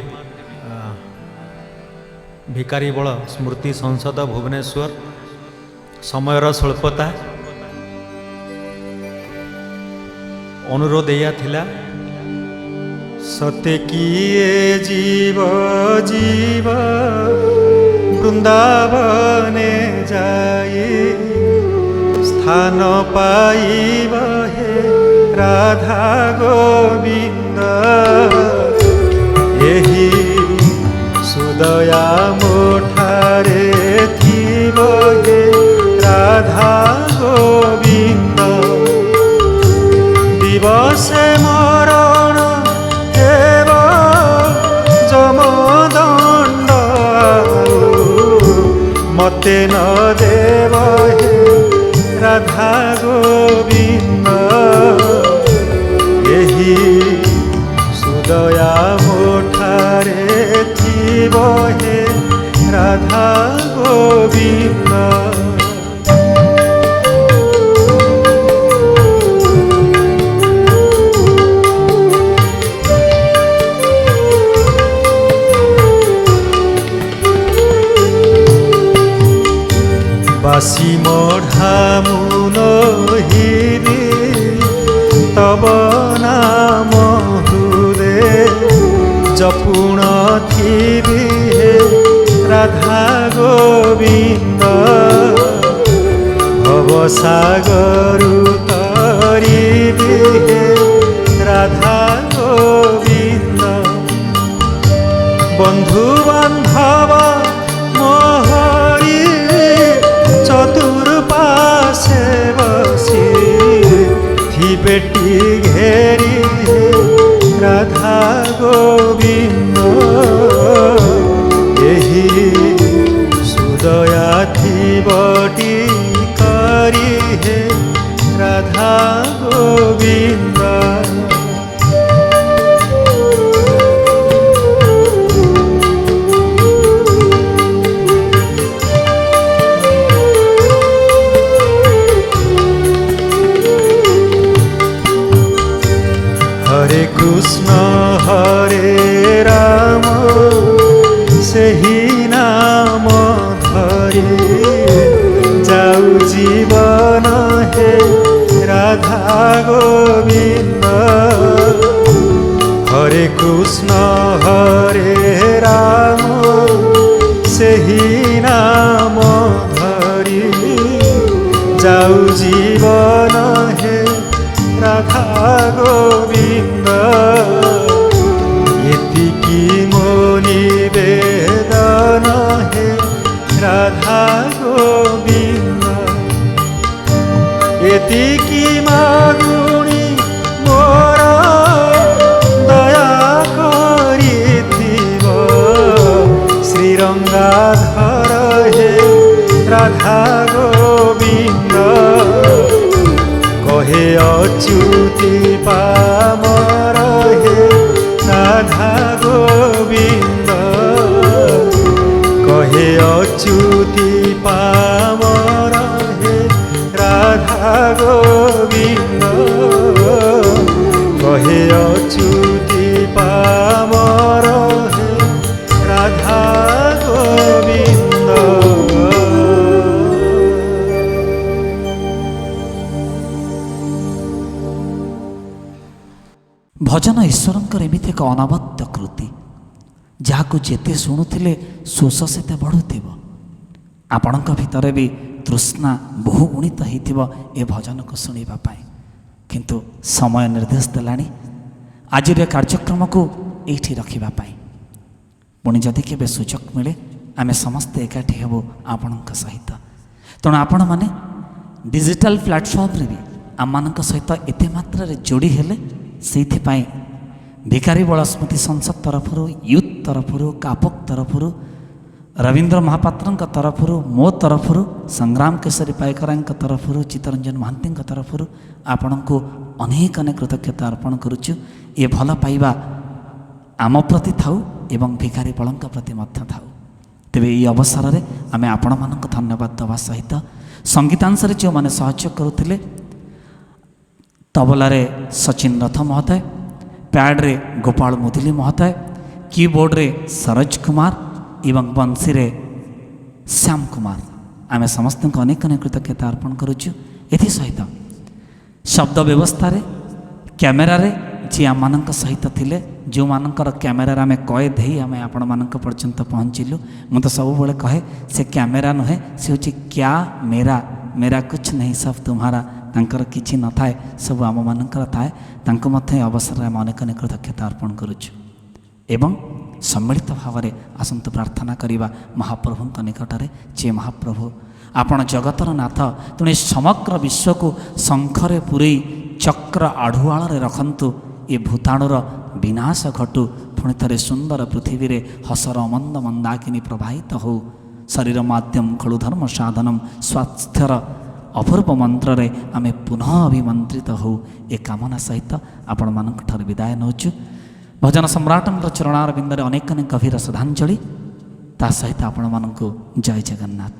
ଭିକାରୀ ବଳ ସ୍ମୃତି ସଂସଦ ଭୁବନେଶ୍ୱର। ସମୟର ସ୍ୱଳ୍ପତା, ଅନୁରୋଧ ଏଇଆ ଥିଲା। ସତେ କିଏ ଜୀବ ଜୀବ ବୃନ୍ଦାବନେ ଯାଇ ସ୍ଥାନ ପାଇବ ହେ ରାଧା ଗୋବିନ୍ଦ। ଏହି ସୁଦୟା ମୋଠାରେ ଥିବ ହେ ରାଧା ଗୋବିନ୍ଦ। ଦିବସେ ମରଣ ହେବ ଯମଦଣ୍ଡ, ମତେ ନ ଦେବ ହେ ରାଧା ଗୋବିନ୍ଦ। ଏହି ସୁଦୟା ମୋଠାରେ ଥିବ ହେ ବାସି ମଢ଼ା ମୁନ ହିରି ତବ ନାମ ହୃଦେ ଜପୁଣ ଥିବି ହେ ରାଧା ଗୋବିନ୍ଦ ভবসাগরু তরিবি হে রাধা গোবিন্দ বন্ধু বান্ধব মোহরি চতুর্পাশে বসি থিবেটি ঘেরি হে রাধা গোবিন্দ এহি সুদয়া থিবটি করি হে রাধা গোবিন্দ হরে কৃষ্ণ হরে রাম সেহি নাম ধরে যাও জীবন হে রাধা গোবিন্দ হরে কৃষ্ণ হরে রাম সেহি নাম ধরি যাও জীবন হে রাধা গোবিন্দ এতিকি মো নিবেদন হে রাধা গোবিন্দ এতিকি মাগুণী মোর দয়া করিথিব শ্রীরঙ্গাধর হে রাধা গোবিন্দ কহে অচ্যুতি পামর হে রাধা গোবিন্দ কহে অচ্যুতি পামর হে রাধা গোবিন্দ কহে অচ্যুতি পামর হে রাধা গোবিন্দ ଭଜନ ଈଶ୍ୱରଙ୍କର ଏମିତି ଏକ ଅନବଦ୍ୟ କୃତି ଯାହାକୁ ଯେତେ ଶୁଣୁଥିଲେ ଶୋଷ ସେତେ ବଢ଼ୁଥିବ। ଆପଣଙ୍କ ଭିତରେ ବି ତୃଷ୍ଣା ବହୁ ଗୁଣିତ ହେଇଥିବ ଏ ଭଜନକୁ ଶୁଣିବା ପାଇଁ, କିନ୍ତୁ ସମୟ ନିର୍ଦ୍ଦେଶ ଦେଲାଣି ଆଜିର ଏ କାର୍ଯ୍ୟକ୍ରମକୁ ଏଇଠି ରଖିବା ପାଇଁ। ପୁଣି ଯଦି କେବେ ସୁଯୋଗ ମିଳେ ଆମେ ସମସ୍ତେ ଏକାଠି ହେବୁ ଆପଣଙ୍କ ସହିତ। ତେଣୁ ଆପଣମାନେ ଡିଜିଟାଲ ପ୍ଲାଟଫର୍ମରେ ବି ଆମମାନଙ୍କ ସହିତ ଏତେ ମାତ୍ରାରେ ଯୋଡ଼ି ହେଲେ ସେଇଥିପାଇଁ ଭିକାରୀ ବଳ ସ୍ମୃତି ସଂସଦ ତରଫରୁ, ୟୁଥ୍ ତରଫରୁ, କାପକ ତରଫରୁ, ରବୀନ୍ଦ୍ର ମହାପାତ୍ରଙ୍କ ତରଫରୁ, ମୋ ତରଫରୁ, ସଂଗ୍ରାମ କେଶରୀ ପାଇକରାଙ୍କ ତରଫରୁ, ଚିତ୍ତରଞ୍ଜନ ମହାନ୍ତିଙ୍କ ତରଫରୁ ଆପଣଙ୍କୁ ଅନେକ ଅନେକ କୃତଜ୍ଞତା ଅର୍ପଣ କରୁଛୁ। ଏ ଭଲ ପାଇବା ଆମ ପ୍ରତି ଥାଉ ଏବଂ ଭିକାରୀ ବଳଙ୍କ ପ୍ରତି ମଧ୍ୟ ଥାଉ। ତେବେ ଏହି ଅବସରରେ ଆମେ ଆପଣମାନଙ୍କୁ ଧନ୍ୟବାଦ ଦେବା ସହିତ ସଙ୍ଗୀତାଂଶରେ ଯେଉଁମାନେ ସହଯୋଗ କରୁଥିଲେ, ତବଲାରେ ସଚିନ ରଥ ମହୋଦୟ, ପ୍ୟାଡ଼୍ରେ ଗୋପାଳ ମୁଦୁଲି ମହୋଦୟ, କିବୋର୍ଡ଼ରେ ସରୋଜ କୁମାର ଏବଂ ବଂଶୀରେ ଶ୍ୟାମ କୁମାର, ଆମେ ସମସ୍ତଙ୍କୁ ଅନେକ ଅନେକ କୃତଜ୍ଞତା ଅର୍ପଣ କରୁଛୁ। ଏଥିସହିତ ଶବ୍ଦ ବ୍ୟବସ୍ଥାରେ, କ୍ୟାମେରାରେ ଯିଏ ଆମମାନଙ୍କ ସହିତ ଥିଲେ, ଯେଉଁମାନଙ୍କର କ୍ୟାମେରାରେ ଆମେ କଏଦ ହେଇ ଆମେ ଆପଣମାନଙ୍କ ପର୍ଯ୍ୟନ୍ତ ପହଞ୍ଚିଲୁ। ମୁଁ ତ ସବୁବେଳେ କହେ ସେ କ୍ୟାମେରା ନୁହେଁ, ସେ ହେଉଛି କ୍ୟା ମେରା, ମେରା କୁଛ ନେହିଁ ସବ୍ ତୁମ୍ହାରା। ତାଙ୍କର କିଛି ନଥାଏ, ସବୁ ଆମମାନଙ୍କର ଥାଏ। ତାଙ୍କୁ ମଧ୍ୟ ଏ ଅବସରରେ ଆମେ ଅନେକ ଅନେକ କୃତଜ୍ଞତା ଅର୍ପଣ କରୁଛୁ। ଏବଂ ସମ୍ମିଳିତ ଭାବରେ ଆସନ୍ତୁ ପ୍ରାର୍ଥନା କରିବା ମହାପ୍ରଭୁଙ୍କ ନିକଟରେ, ଯେ ମହାପ୍ରଭୁ ଆପଣ ଜଗତର ନାଥ, ତେଣୁ ସମଗ୍ର ବିଶ୍ୱକୁ ଶଙ୍ଖରେ ପୂରେଇ ଚକ୍ର ଆଢ଼ୁଆଳରେ ରଖନ୍ତୁ। ଏ ଭୂତାଣୁର ବିନାଶ ଘଟୁ, ପୁଣି ଥରେ ସୁନ୍ଦର ପୃଥିବୀରେ ହସର ମନ୍ଦ ମନ୍ଦାକିନୀ ପ୍ରବାହିତ ହେଉ। ଶରୀର ମାଧ୍ୟମ ଖଳୁ ଧର୍ମ ସାଧନମ, ସ୍ୱାସ୍ଥ୍ୟର ଅପୂର୍ବ ମନ୍ତ୍ରରେ ଆମେ ପୁନଃ ଅଭିମନ୍ତ୍ରିତ ହେଉ। ଏ କାମନା ସହିତ ଆପଣମାନଙ୍କଠାରୁ ବିଦାୟ ନେଉଛୁ। ଭଜନ ସମ୍ରାଟଙ୍କର ଚରଣାର ବିନ୍ଦରେ ଅନେକ ଅନେକ ଗଭୀର ଶ୍ରଦ୍ଧାଞ୍ଜଳି, ତା ସହିତ ଆପଣମାନଙ୍କୁ ଜୟ ଜଗନ୍ନାଥ।